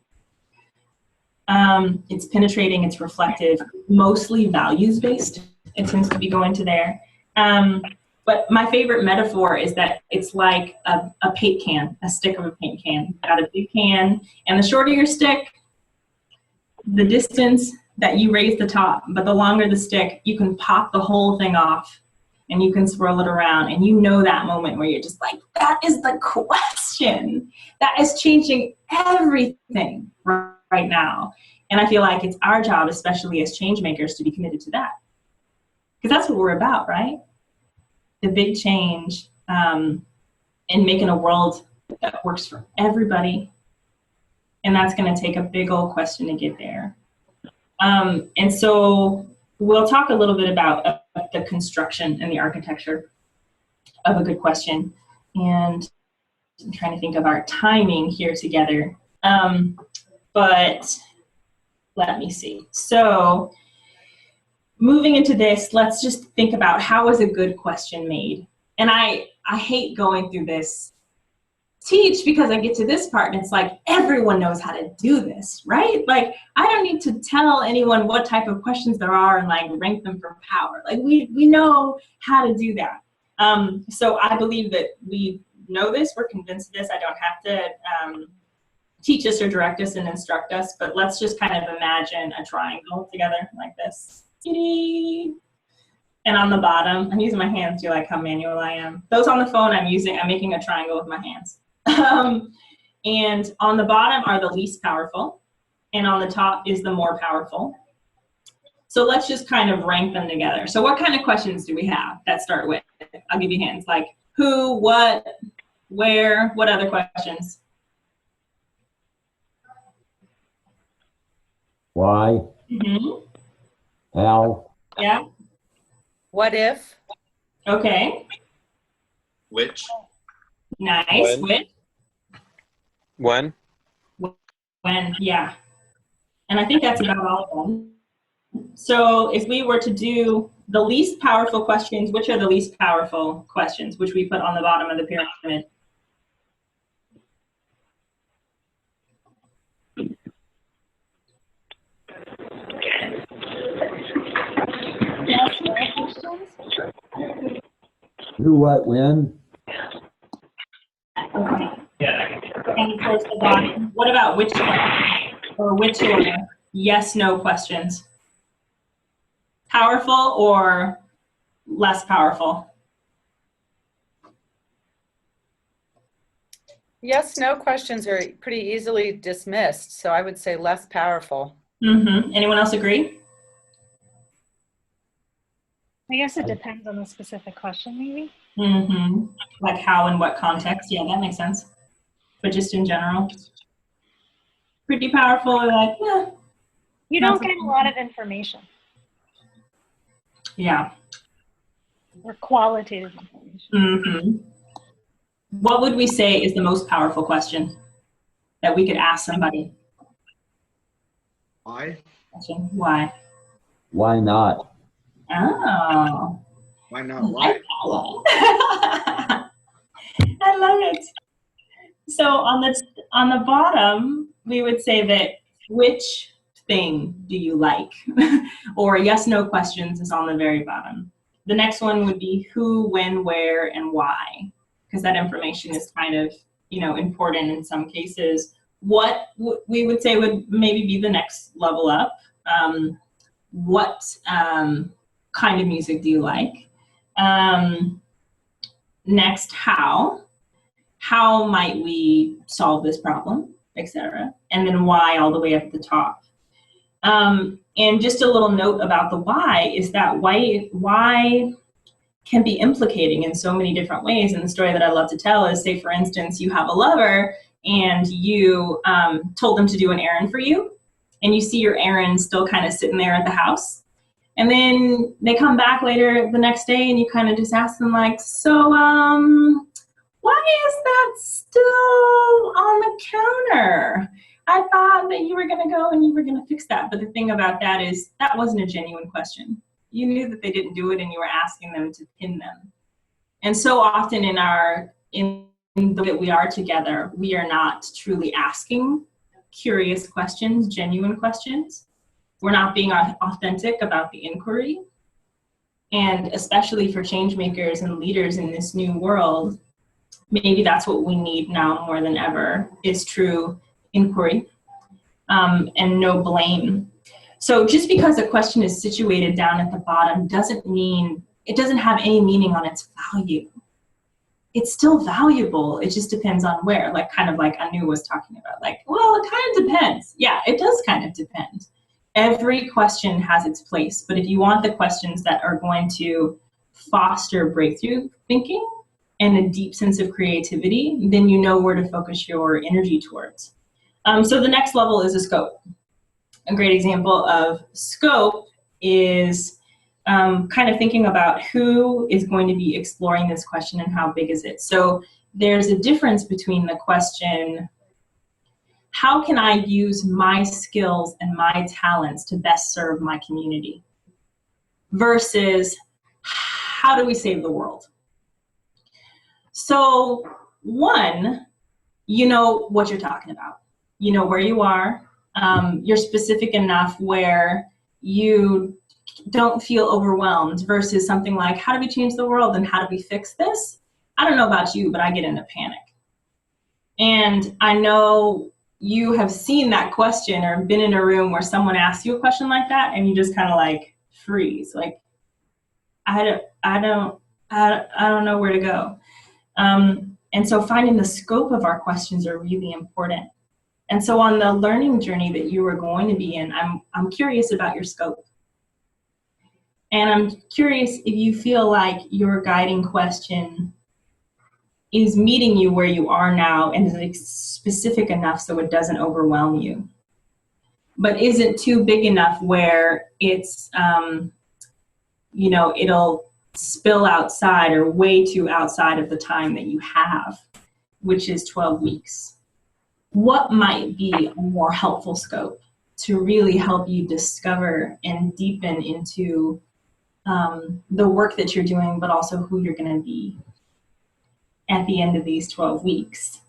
[SPEAKER 15] It's penetrating, it's reflective, mostly values-based. It tends to be going to there. But my favorite metaphor is that it's like a paint can, a stick of a paint can. You've got a big can, and the shorter your stick, the distance that you raise the top, but the longer the stick, you can pop the whole thing off and you can swirl it around, and you know that moment where you're just like, that is the question. That is changing everything right now. And I feel like it's our job, especially as change makers, to be committed to that. Because that's what we're about, right? The big change and making a world that works for everybody. And that's going to take a big old question to get there. And so we'll talk a little bit about the construction and the architecture of a good question. And I'm trying to think of our timing here together. But let me see. So moving into this, let's just think about how is a good question made. And I hate going through this teach because I get to this part and it's like, everyone knows how to do this, right? Like, I don't need to tell anyone what type of questions there are and like rank them for power. Like we know how to do that. So I believe that we know this, we're convinced of this. I don't have to teach us or direct us and instruct us, but let's just kind of imagine a triangle together like this. And on the bottom, I'm using my hands. Do you like how manual I am? Those on the phone, I'm making a triangle with my hands. And on the bottom are the least powerful, and on the top is the more powerful. So let's just kind of rank them together. So what kind of questions do we have that start with? I'll give you hands, like who, what, where, what other questions?
[SPEAKER 5] Why?
[SPEAKER 15] Mm-hmm.
[SPEAKER 5] How?
[SPEAKER 15] Yeah.
[SPEAKER 2] What if?
[SPEAKER 15] Okay.
[SPEAKER 3] Which?
[SPEAKER 15] Nice. Which?
[SPEAKER 7] When?
[SPEAKER 15] When, yeah. And I think that's about all of them. So if we were to do the least powerful questions, which are the least powerful questions, which we put on the bottom of the pyramid?
[SPEAKER 11] Yes, no questions?
[SPEAKER 5] Who, what, when?
[SPEAKER 15] Okay. And towards the bottom, what about which one? Or which order? Yes, no questions. Powerful or less powerful?
[SPEAKER 2] Yes, no questions are pretty easily dismissed, so I would say less powerful.
[SPEAKER 15] Anyone else agree?
[SPEAKER 11] I guess it depends on the specific question, maybe.
[SPEAKER 15] Like how and what context? Yeah, that makes sense. But just in general, pretty powerful. Or like, yeah.
[SPEAKER 11] You don't get a lot of information.
[SPEAKER 15] Yeah.
[SPEAKER 11] Or qualitative information.
[SPEAKER 15] What would we say is the most powerful question that we could ask somebody?
[SPEAKER 16] Why?
[SPEAKER 15] Why?
[SPEAKER 5] Why not?
[SPEAKER 15] Oh.
[SPEAKER 16] Why not? Why?
[SPEAKER 15] I love it. So on the bottom, we would say that which thing do you like? Or yes, no questions is on the very bottom. The next one would be who, when, where, and why, because that information is kind of, important in some cases. What we would say would maybe be the next level up. What kind of music do you like? Next, how might we solve this problem, etc. And then why all the way up at the top. And just a little note about the why is that why can be implicating in so many different ways. And the story that I love to tell is, say, for instance, you have a lover and you told them to do an errand for you, and you see your errand still kind of sitting there at the house. And then they come back later the next day and you kind of just ask them like, so why is that still on the counter? I thought that you were going to go and you were going to fix that. But the thing about that is that wasn't a genuine question. You knew that they didn't do it and you were asking them to pin them. And so often in the way that we are together, we are not truly asking curious questions, genuine questions. We're not being authentic about the inquiry. And especially for change makers and leaders in this new world, maybe that's what we need now more than ever, is true inquiry and no blame. So just because a question is situated down at the bottom doesn't mean, it doesn't have any meaning on its value. It's still valuable, it just depends on where, like kind of like Anu was talking about, like, well, it kind of depends. Yeah, it does kind of depend. Every question has its place, but if you want the questions that are going to foster breakthrough thinking and a deep sense of creativity, then you know where to focus your energy towards. So the next level is a scope. A great example of scope is kind of thinking about who is going to be exploring this question and how big is it. So there's a difference between the question, how can I use my skills and my talents to best serve my community? Versus, how do we save the world? So one, you know what you're talking about. You know where you are. You're specific enough where you don't feel overwhelmed, versus something like, how do we change the world and how do we fix this? I don't know about you, but I get into panic. And I know you have seen that question or been in a room where someone asks you a question like that and you just kind of like freeze, like, I don't know where to go. And so finding the scope of our questions are really important. And so on the learning journey that you are going to be in, I'm curious about your scope. And I'm curious if you feel like your guiding question is meeting you where you are now and is specific enough so it doesn't overwhelm you, but isn't too big enough where it's, it'll spill outside or way too outside of the time that you have, which is 12 weeks. What might be a more helpful scope? to really help you discover and deepen into the work that you're doing, but also who you're going to be at the end of these 12 weeks.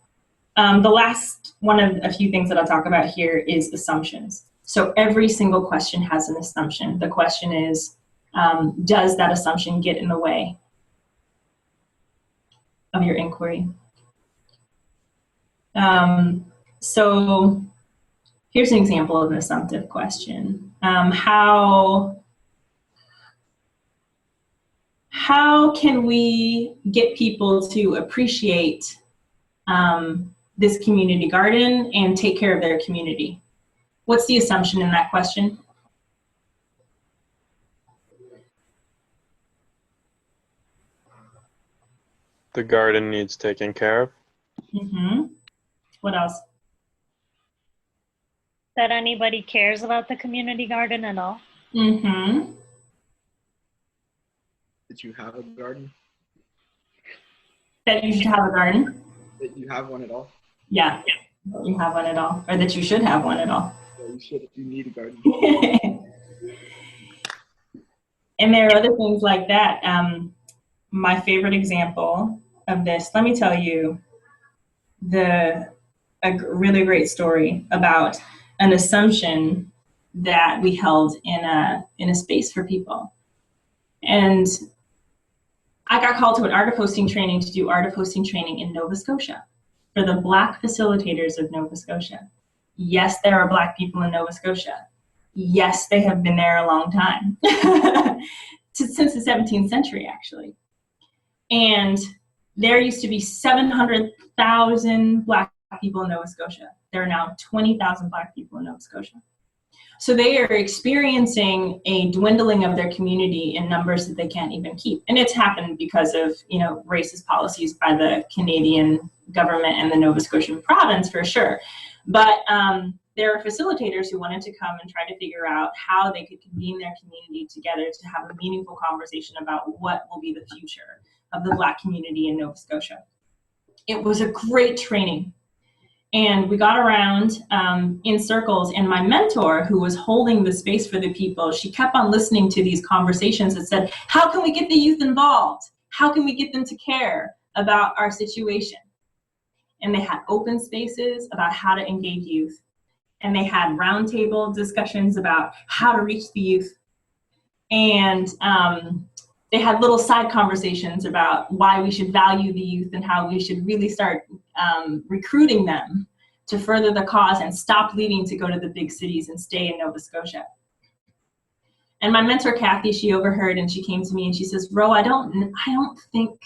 [SPEAKER 15] The last one of a few things that I'll talk about here is assumptions. So every single question has an assumption. The question is, does that assumption get in the way of your inquiry? So here's an example of an assumptive question. How can we get people to appreciate this community garden and take care of their community? What's the assumption in that question?
[SPEAKER 7] The garden needs taken care of.
[SPEAKER 15] Mm-hmm. What else?
[SPEAKER 11] That anybody cares about the community garden at all.
[SPEAKER 15] Mm-hmm.
[SPEAKER 16] That you have a garden.
[SPEAKER 15] That you should have a garden.
[SPEAKER 16] That you have one at all.
[SPEAKER 15] Yeah, that you have one at all, or that you should have one at all.
[SPEAKER 16] Yeah, you should if you need a garden.
[SPEAKER 15] And there are other things like that. My favorite example of this, let me tell you a really great story about an assumption that we held in a space for people. And I got called to an art of hosting training to do art of hosting training in Nova Scotia for the Black facilitators of Nova Scotia. Yes, there are Black people in Nova Scotia. Yes, they have been there a long time, since the 17th century, actually. And there used to be 700,000 Black people in Nova Scotia. There are now 20,000 Black people in Nova Scotia. So they are experiencing a dwindling of their community in numbers that they can't even keep. And it's happened because of, racist policies by the Canadian government and the Nova Scotian province, for sure. But there are facilitators who wanted to come and try to figure out how they could convene their community together to have a meaningful conversation about what will be the future of the Black community in Nova Scotia. It was a great training. And we got around in circles, and my mentor, who was holding the space for the people, she kept on listening to these conversations that said, how can we get the youth involved? How can we get them to care about our situation? And they had open spaces about how to engage youth. And they had roundtable discussions about how to reach the youth. And they had little side conversations about why we should value the youth and how we should really start recruiting them to further the cause and stop leaving to go to the big cities and stay in Nova Scotia. And my mentor, Kathy, she overheard and she came to me and she says, Ro, I don't think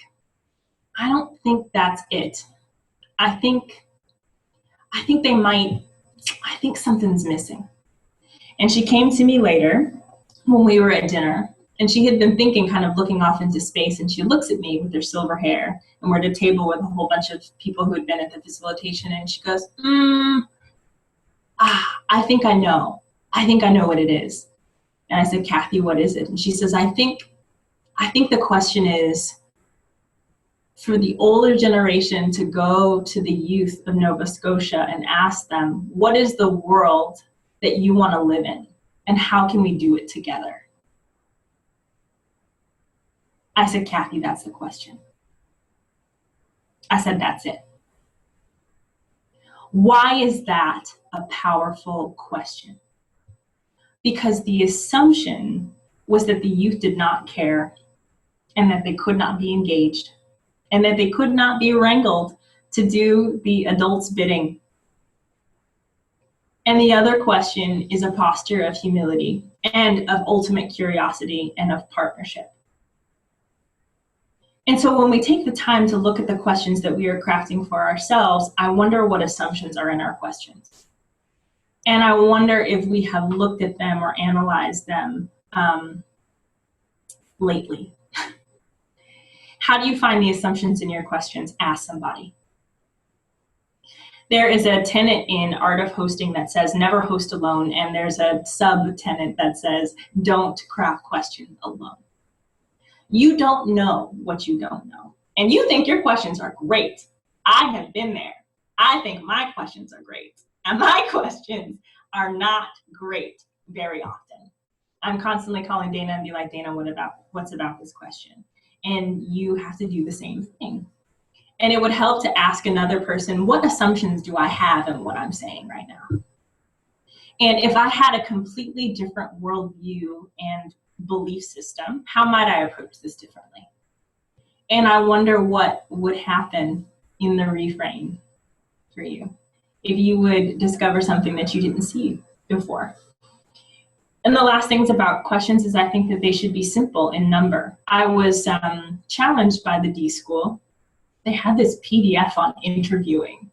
[SPEAKER 15] that's it. I think something's missing. And she came to me later when we were at dinner, and she had been thinking, kind of looking off into space, and she looks at me with her silver hair, and we're at a table with a whole bunch of people who had been at the facilitation, and she goes, I think I know what it is. And I said, Kathy, what is it? And she says, I think the question is for the older generation to go to the youth of Nova Scotia and ask them, what is the world that you want to live in? And how can we do it together? I said, Kathy, that's the question. I said, that's it. Why is that a powerful question? Because the assumption was that the youth did not care, and that they could not be engaged, and that they could not be wrangled to do the adults' bidding. And the other question is a posture of humility and of ultimate curiosity and of partnership. And so when we take the time to look at the questions that we are crafting for ourselves, I wonder what assumptions are in our questions. And I wonder if we have looked at them or analyzed them lately. How do you find the assumptions in your questions? Ask somebody. There is a tenet in art of hosting that says never host alone, and there's a sub-tenet that says don't craft questions alone. You don't know what you don't know. And you think your questions are great. I have been there. I think my questions are great. And my questions, are not great very often. I'm constantly calling Dana and be like, Dana, what's about this question? And you have to do the same thing. And it would help to ask another person, what assumptions do I have in what I'm saying right now? And if I had a completely different worldview and belief system, how might I approach this differently? And I wonder what would happen in the reframe for you if you would discover something that you didn't see before. And the last things about questions is I think that they should be simple in number. I was challenged by the D School. They had this PDF on interviewing,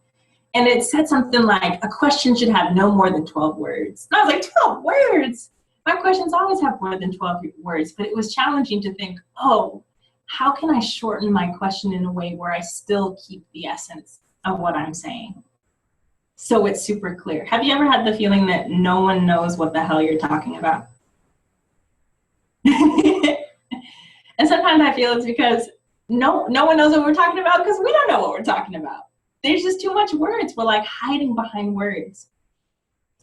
[SPEAKER 15] and it said something like, a question should have no more than 12 words. And I was like, 12 words? My questions always have more than 12 words, but it was challenging to think, oh, how can I shorten my question in a way where I still keep the essence of what I'm saying? So it's super clear. Have you ever had the feeling that no one knows what the hell you're talking about? And sometimes I feel it's because no one knows what we're talking about because we don't know what we're talking about. There's just too much words. We're like hiding behind words.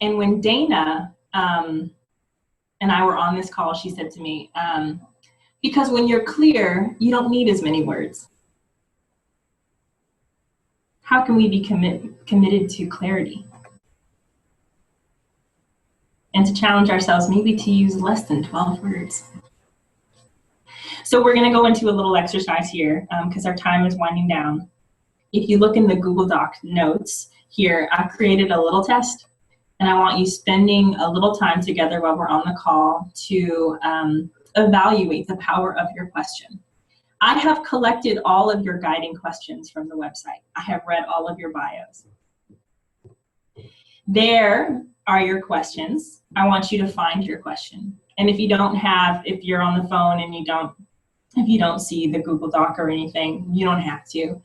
[SPEAKER 15] And when Dana and I were on this call, she said to me, because when you're clear, you don't need as many words. How can we be committed to clarity? And to challenge ourselves maybe to use less than 12 words. So we're going to go into a little exercise here because our time is winding down. If you look in the Google Doc notes here, I've created a little test, and I want you spending a little time together while we're on the call to evaluate the power of your question. I have collected all of your guiding questions from the website. I have read all of your bios. There are your questions. I want you to find your question. And if you're on the phone and if you don't see the Google Doc or anything, you don't have to.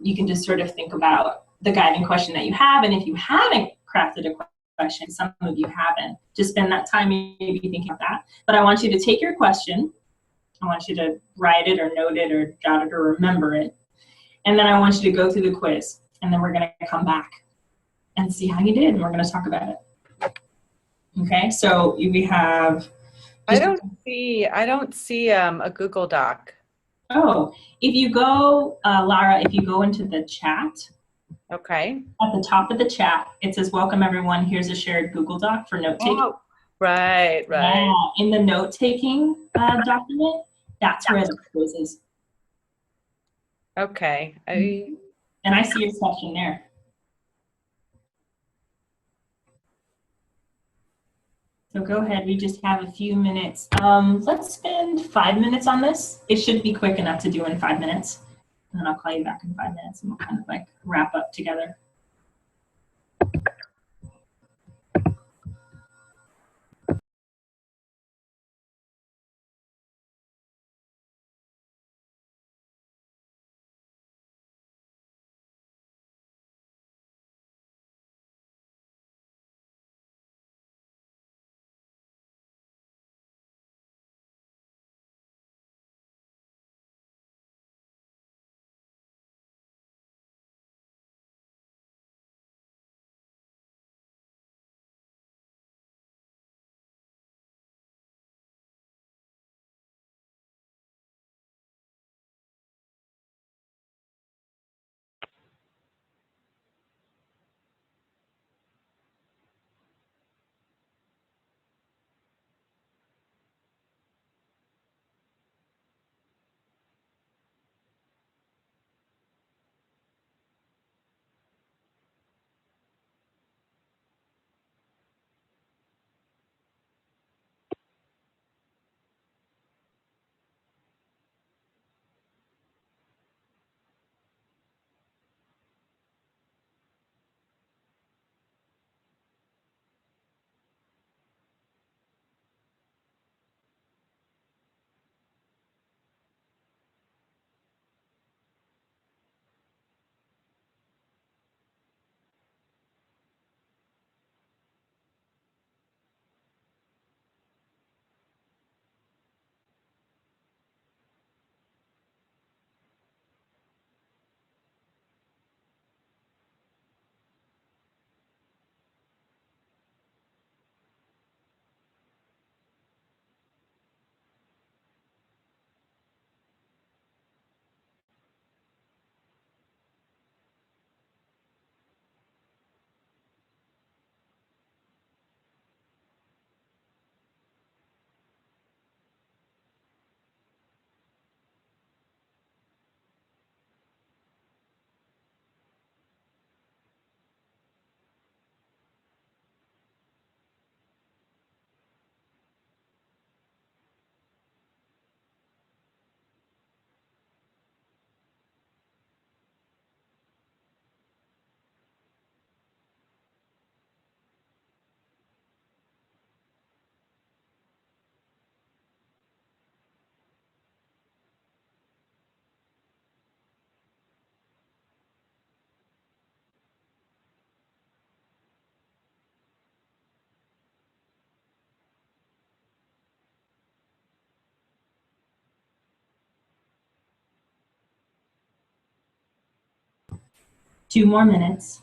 [SPEAKER 15] You can just sort of think about the guiding question that you have. And if you haven't crafted a question, some of you haven't, just spend that time maybe thinking about that. But I want you to take your question. I want you to write it or note it or jot it or remember it. And then I want you to go through the quiz. And then we're going to come back and see how you did. And we're going to talk about it. Okay, so we have...
[SPEAKER 2] I don't see a Google Doc.
[SPEAKER 15] Oh, if you go, Lara, if you go into the chat.
[SPEAKER 2] Okay.
[SPEAKER 15] At the top of the chat, it says, welcome everyone. Here's a shared Google Doc for note-taking.
[SPEAKER 2] Oh, right.
[SPEAKER 15] Yeah, in the note-taking document, that's where the quiz is.
[SPEAKER 2] Okay.
[SPEAKER 15] And I see your question there. So go ahead, we just have a few minutes. Let's spend 5 minutes on this. It should be quick enough to do in 5 minutes. And then I'll call you back in 5 minutes and we'll kind of like wrap up together. 2 more minutes.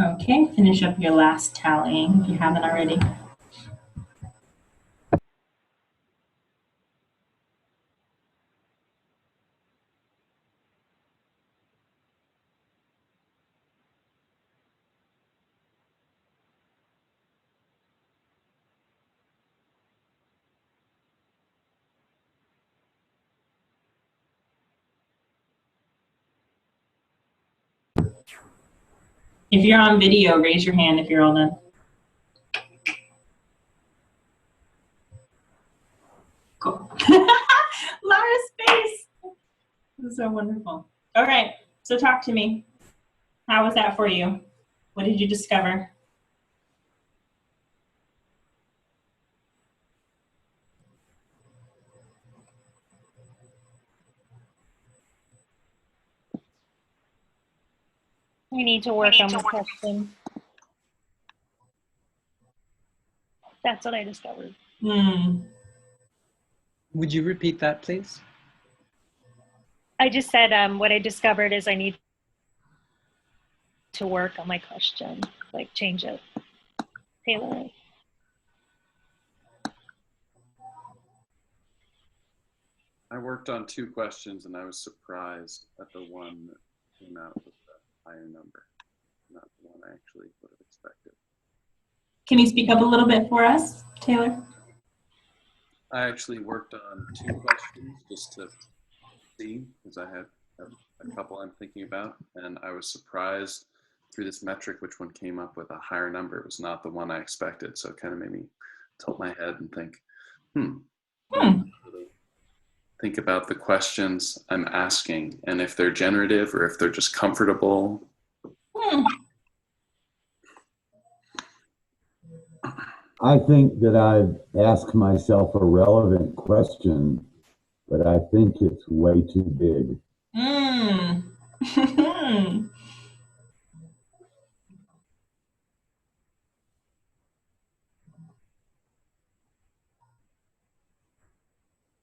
[SPEAKER 15] Okay, finish up your last tallying if you haven't already. If you're on video, raise your hand if you're all done. Cool. Lot of space. This is so wonderful. All right, so talk to me. How was that for you? What did you discover?
[SPEAKER 11] We need to work on the question. That's what I discovered.
[SPEAKER 14] Would you repeat that, please?
[SPEAKER 11] I just said what I discovered is I need to work on my question, like change it, tailor it.
[SPEAKER 13] I worked on 2 questions and I was surprised at the one that came out with the higher number, not the one I actually would have expected.
[SPEAKER 15] Can you speak up a little bit for us, Taylor?
[SPEAKER 13] I actually worked on 2 questions just to see, because I had a couple I'm thinking about, and I was surprised through this metric which one came up with a higher number. It was not the one I expected, so it kind of made me tilt my head and think, think about the questions I'm asking and if they're generative or if they're just comfortable.
[SPEAKER 5] I think that I've asked myself a relevant question, but I think it's way too big.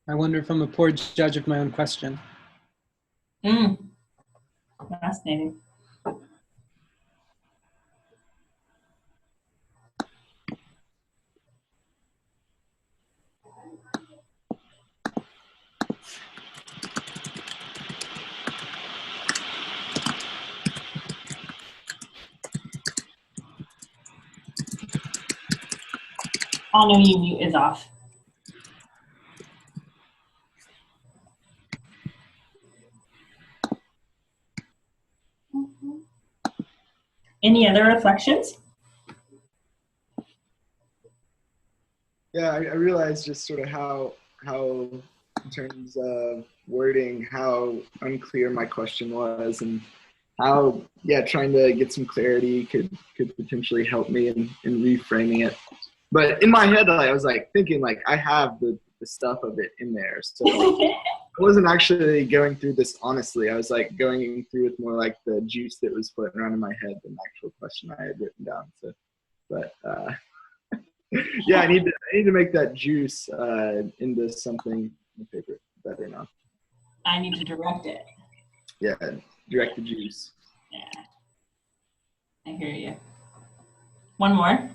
[SPEAKER 14] I wonder if I'm a poor judge of my own question.
[SPEAKER 15] Fascinating. I know your mute is off. Any other reflections?
[SPEAKER 16] Yeah, I realized just sort of how in terms of wording, how unclear my question was, and how, yeah, trying to get some clarity could potentially help me in reframing it. But in my head, I was like thinking, like, I have the stuff of it in there. So I wasn't actually going through this honestly. I was like going through with more like the juice that was floating around in my head than the actual question I had written down. So, but Yeah, I need to make that juice into something in the paper better now.
[SPEAKER 15] I need to direct it.
[SPEAKER 16] Yeah, direct the juice.
[SPEAKER 15] Yeah, I hear you. One more.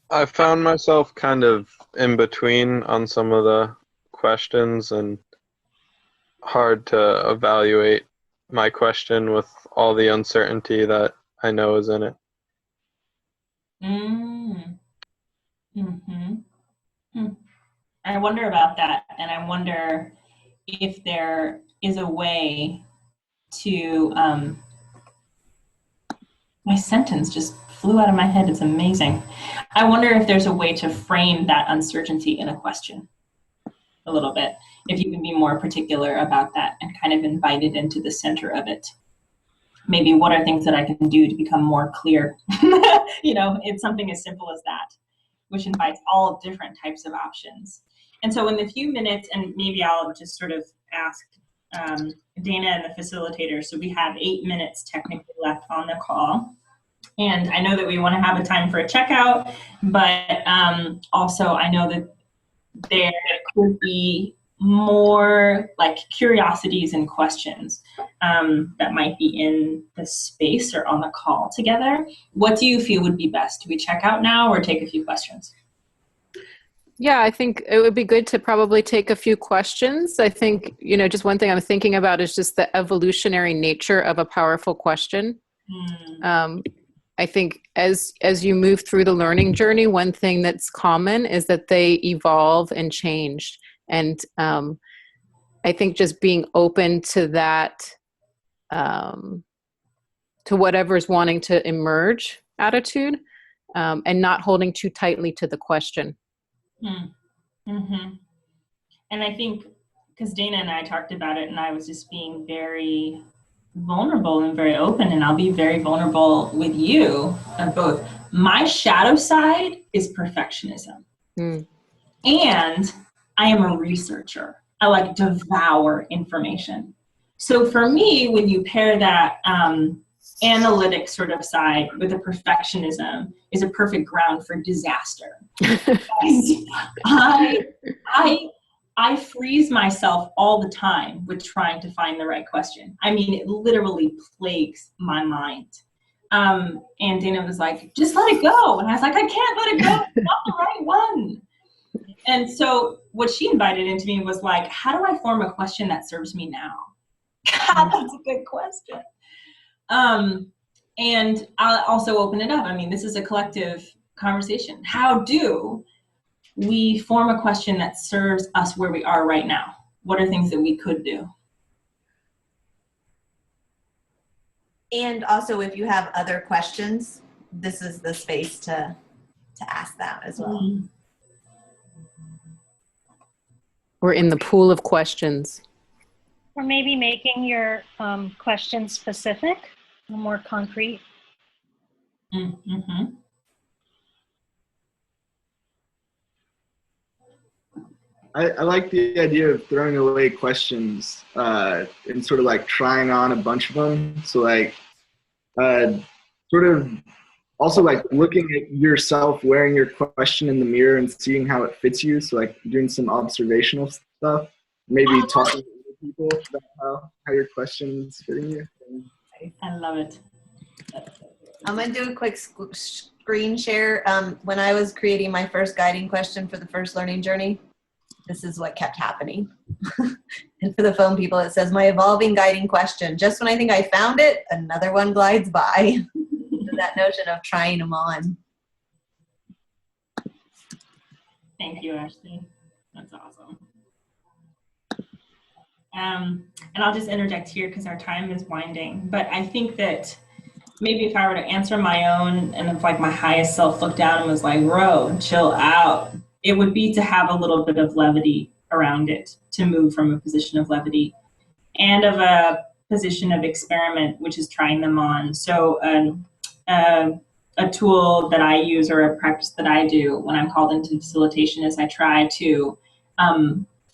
[SPEAKER 7] I found myself kind of in between on some of the questions and hard to evaluate my question with all the uncertainty that I know is in it.
[SPEAKER 15] I wonder about that, and I wonder if there is a way to, my sentence just flew out of my head, it's amazing. I wonder if there's a way to frame that uncertainty in a question a little bit, if you can be more particular about that and kind of invite it into the center of it. Maybe what are things that I can do to become more clear? You know, it's something as simple as that, which invites all different types of options. And so in the few minutes, and maybe I'll just sort of ask Dana and the facilitator, so we have 8 minutes technically left on the call. And I know that we want to have a time for a checkout, but also I know that there could be more like curiosities and questions that might be in the space or on the call together. What do you feel would be best? Do we check out now or take a few questions?
[SPEAKER 1] Yeah, I think it would be good to probably take a few questions. I think, you know, just one thing I'm thinking about is just the evolutionary nature of a powerful question. I think as you move through the learning journey, one thing that's common is that they evolve and change. And I think just being open to that, to whatever's wanting to emerge attitude, and not holding too tightly to the question.
[SPEAKER 15] And I think, because Dana and I talked about it, and I was just being very vulnerable and very open, and I'll be very vulnerable with you of both. My shadow side is perfectionism. And I am a researcher. I like devour information. So for me, when you pair that analytic sort of side with the perfectionism, is a perfect ground for disaster. I freeze myself all the time with trying to find the right question. I mean, it literally plagues my mind. And Dana was like, just let it go. And I was like, I can't let it go. It's not the right one. And so what she invited into me was like, how do I form a question that serves me now? God, that's a good question. And I'll also open it up. I mean, this is a collective conversation. How do we form a question that serves us where we are right now? What are things that we could do?
[SPEAKER 4] And also, if you have other questions, this is the space to ask that as well.
[SPEAKER 1] We're in the pool of questions.
[SPEAKER 11] Or maybe making your question specific, more concrete.
[SPEAKER 16] I like the idea of throwing away questions and sort of like trying on a bunch of them. So like sort of also like looking at yourself wearing your question in the mirror and seeing how it fits you. So like doing some observational stuff, maybe talking to other people about how your question's fitting you.
[SPEAKER 15] I love it.
[SPEAKER 4] I'm going to do a quick screen share. When I was creating my first guiding question for the first learning journey, this is what kept happening. And for the phone people, it says, my evolving guiding question. Just when I think I found it, another one glides by. That notion of trying them on.
[SPEAKER 15] Thank you, Ashley. That's awesome. And I'll just interject here because our time is winding. But I think that maybe if I were to answer my own, and if like my highest self looked down and was like, Ro, chill out, it would be to have a little bit of levity around it, to move from a position of levity and of a position of experiment, which is trying them on. So a tool that I use or a practice that I do when I'm called into facilitation is I try to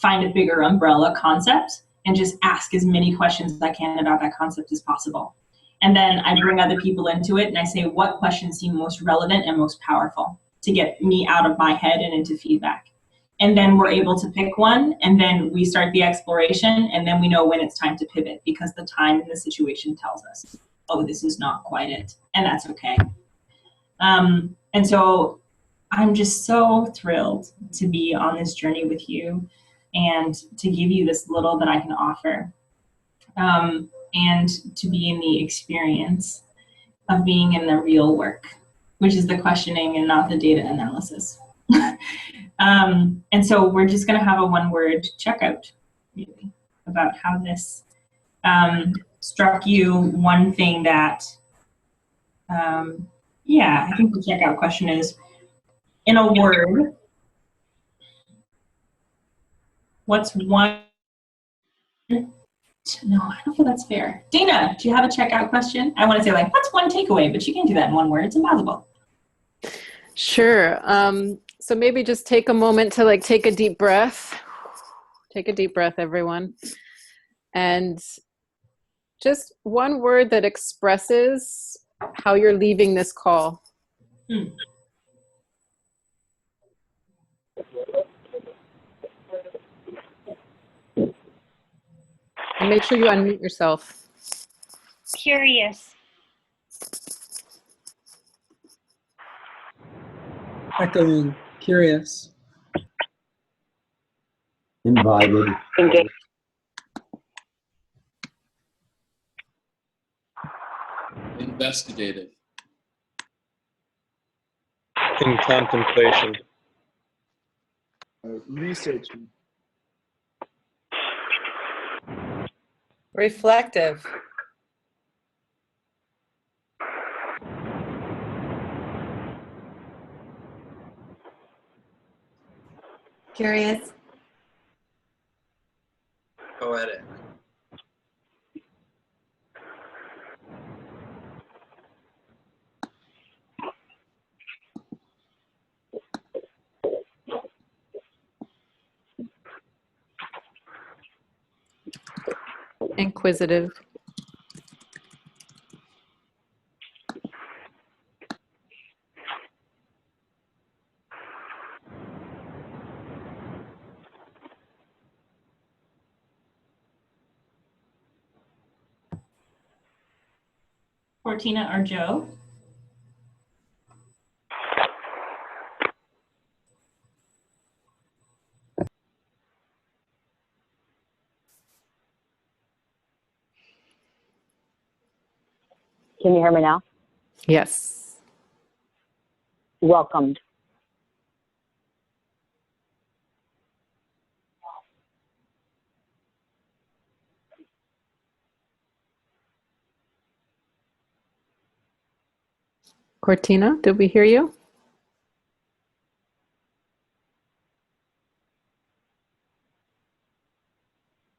[SPEAKER 15] find a bigger umbrella concept and just ask as many questions as I can about that concept as possible. And then I bring other people into it and I say, what questions seem most relevant and most powerful to get me out of my head and into feedback. And then we're able to pick one, and then we start the exploration, and then we know when it's time to pivot because the time and the situation tells us, oh, this is not quite it, and that's okay. And so I'm just so thrilled to be on this journey with you and to give you this little that I can offer, and to be in the experience of being in the real work, which is the questioning and not the data analysis. And so we're just going to have a one-word checkout really, about how this struck you. One thing that, yeah, I think the checkout question is, in a word, what's one, no, I don't feel that's fair. Dana, do you have a checkout question? I want to say like, what's one takeaway, but you can't do that in one word. It's impossible.
[SPEAKER 1] Sure. So maybe just take a moment to like take a deep breath. Take a deep breath, everyone. And just one word that expresses how you're leaving this call.
[SPEAKER 15] Hmm.
[SPEAKER 1] And make sure you unmute yourself.
[SPEAKER 11] Curious.
[SPEAKER 14] Echoing, curious.
[SPEAKER 5] Invited.
[SPEAKER 12] Engage.
[SPEAKER 13] Investigative.
[SPEAKER 7] In contemplation.
[SPEAKER 16] Researching.
[SPEAKER 2] Reflective.
[SPEAKER 4] Curious.
[SPEAKER 3] Poetic.
[SPEAKER 1] Inquisitive.
[SPEAKER 15] Cortina or Joe?
[SPEAKER 8] Can you hear me now?
[SPEAKER 1] Yes.
[SPEAKER 8] Welcomed.
[SPEAKER 1] Cortina, did we hear you?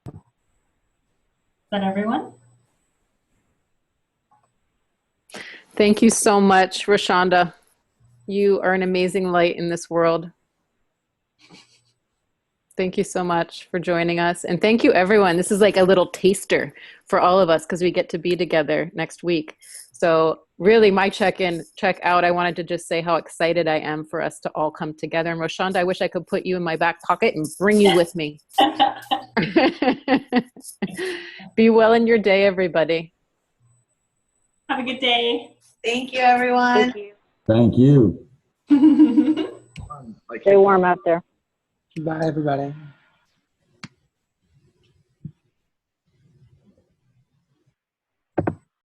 [SPEAKER 15] Is that everyone?
[SPEAKER 1] Thank you so much, Roshanda. You are an amazing light in this world. Thank you so much for joining us. And thank you, everyone. This is like a little taster for all of us because we get to be together next week. So really, my check-in, check-out, I wanted to just say how excited I am for us to all come together. And Roshanda, I wish I could put you in my back pocket and bring you with me. Be well in your day, everybody.
[SPEAKER 15] Have a good day.
[SPEAKER 4] Thank you, everyone.
[SPEAKER 12] Thank you.
[SPEAKER 5] Thank you.
[SPEAKER 8] Stay warm out there.
[SPEAKER 14] Bye, everybody.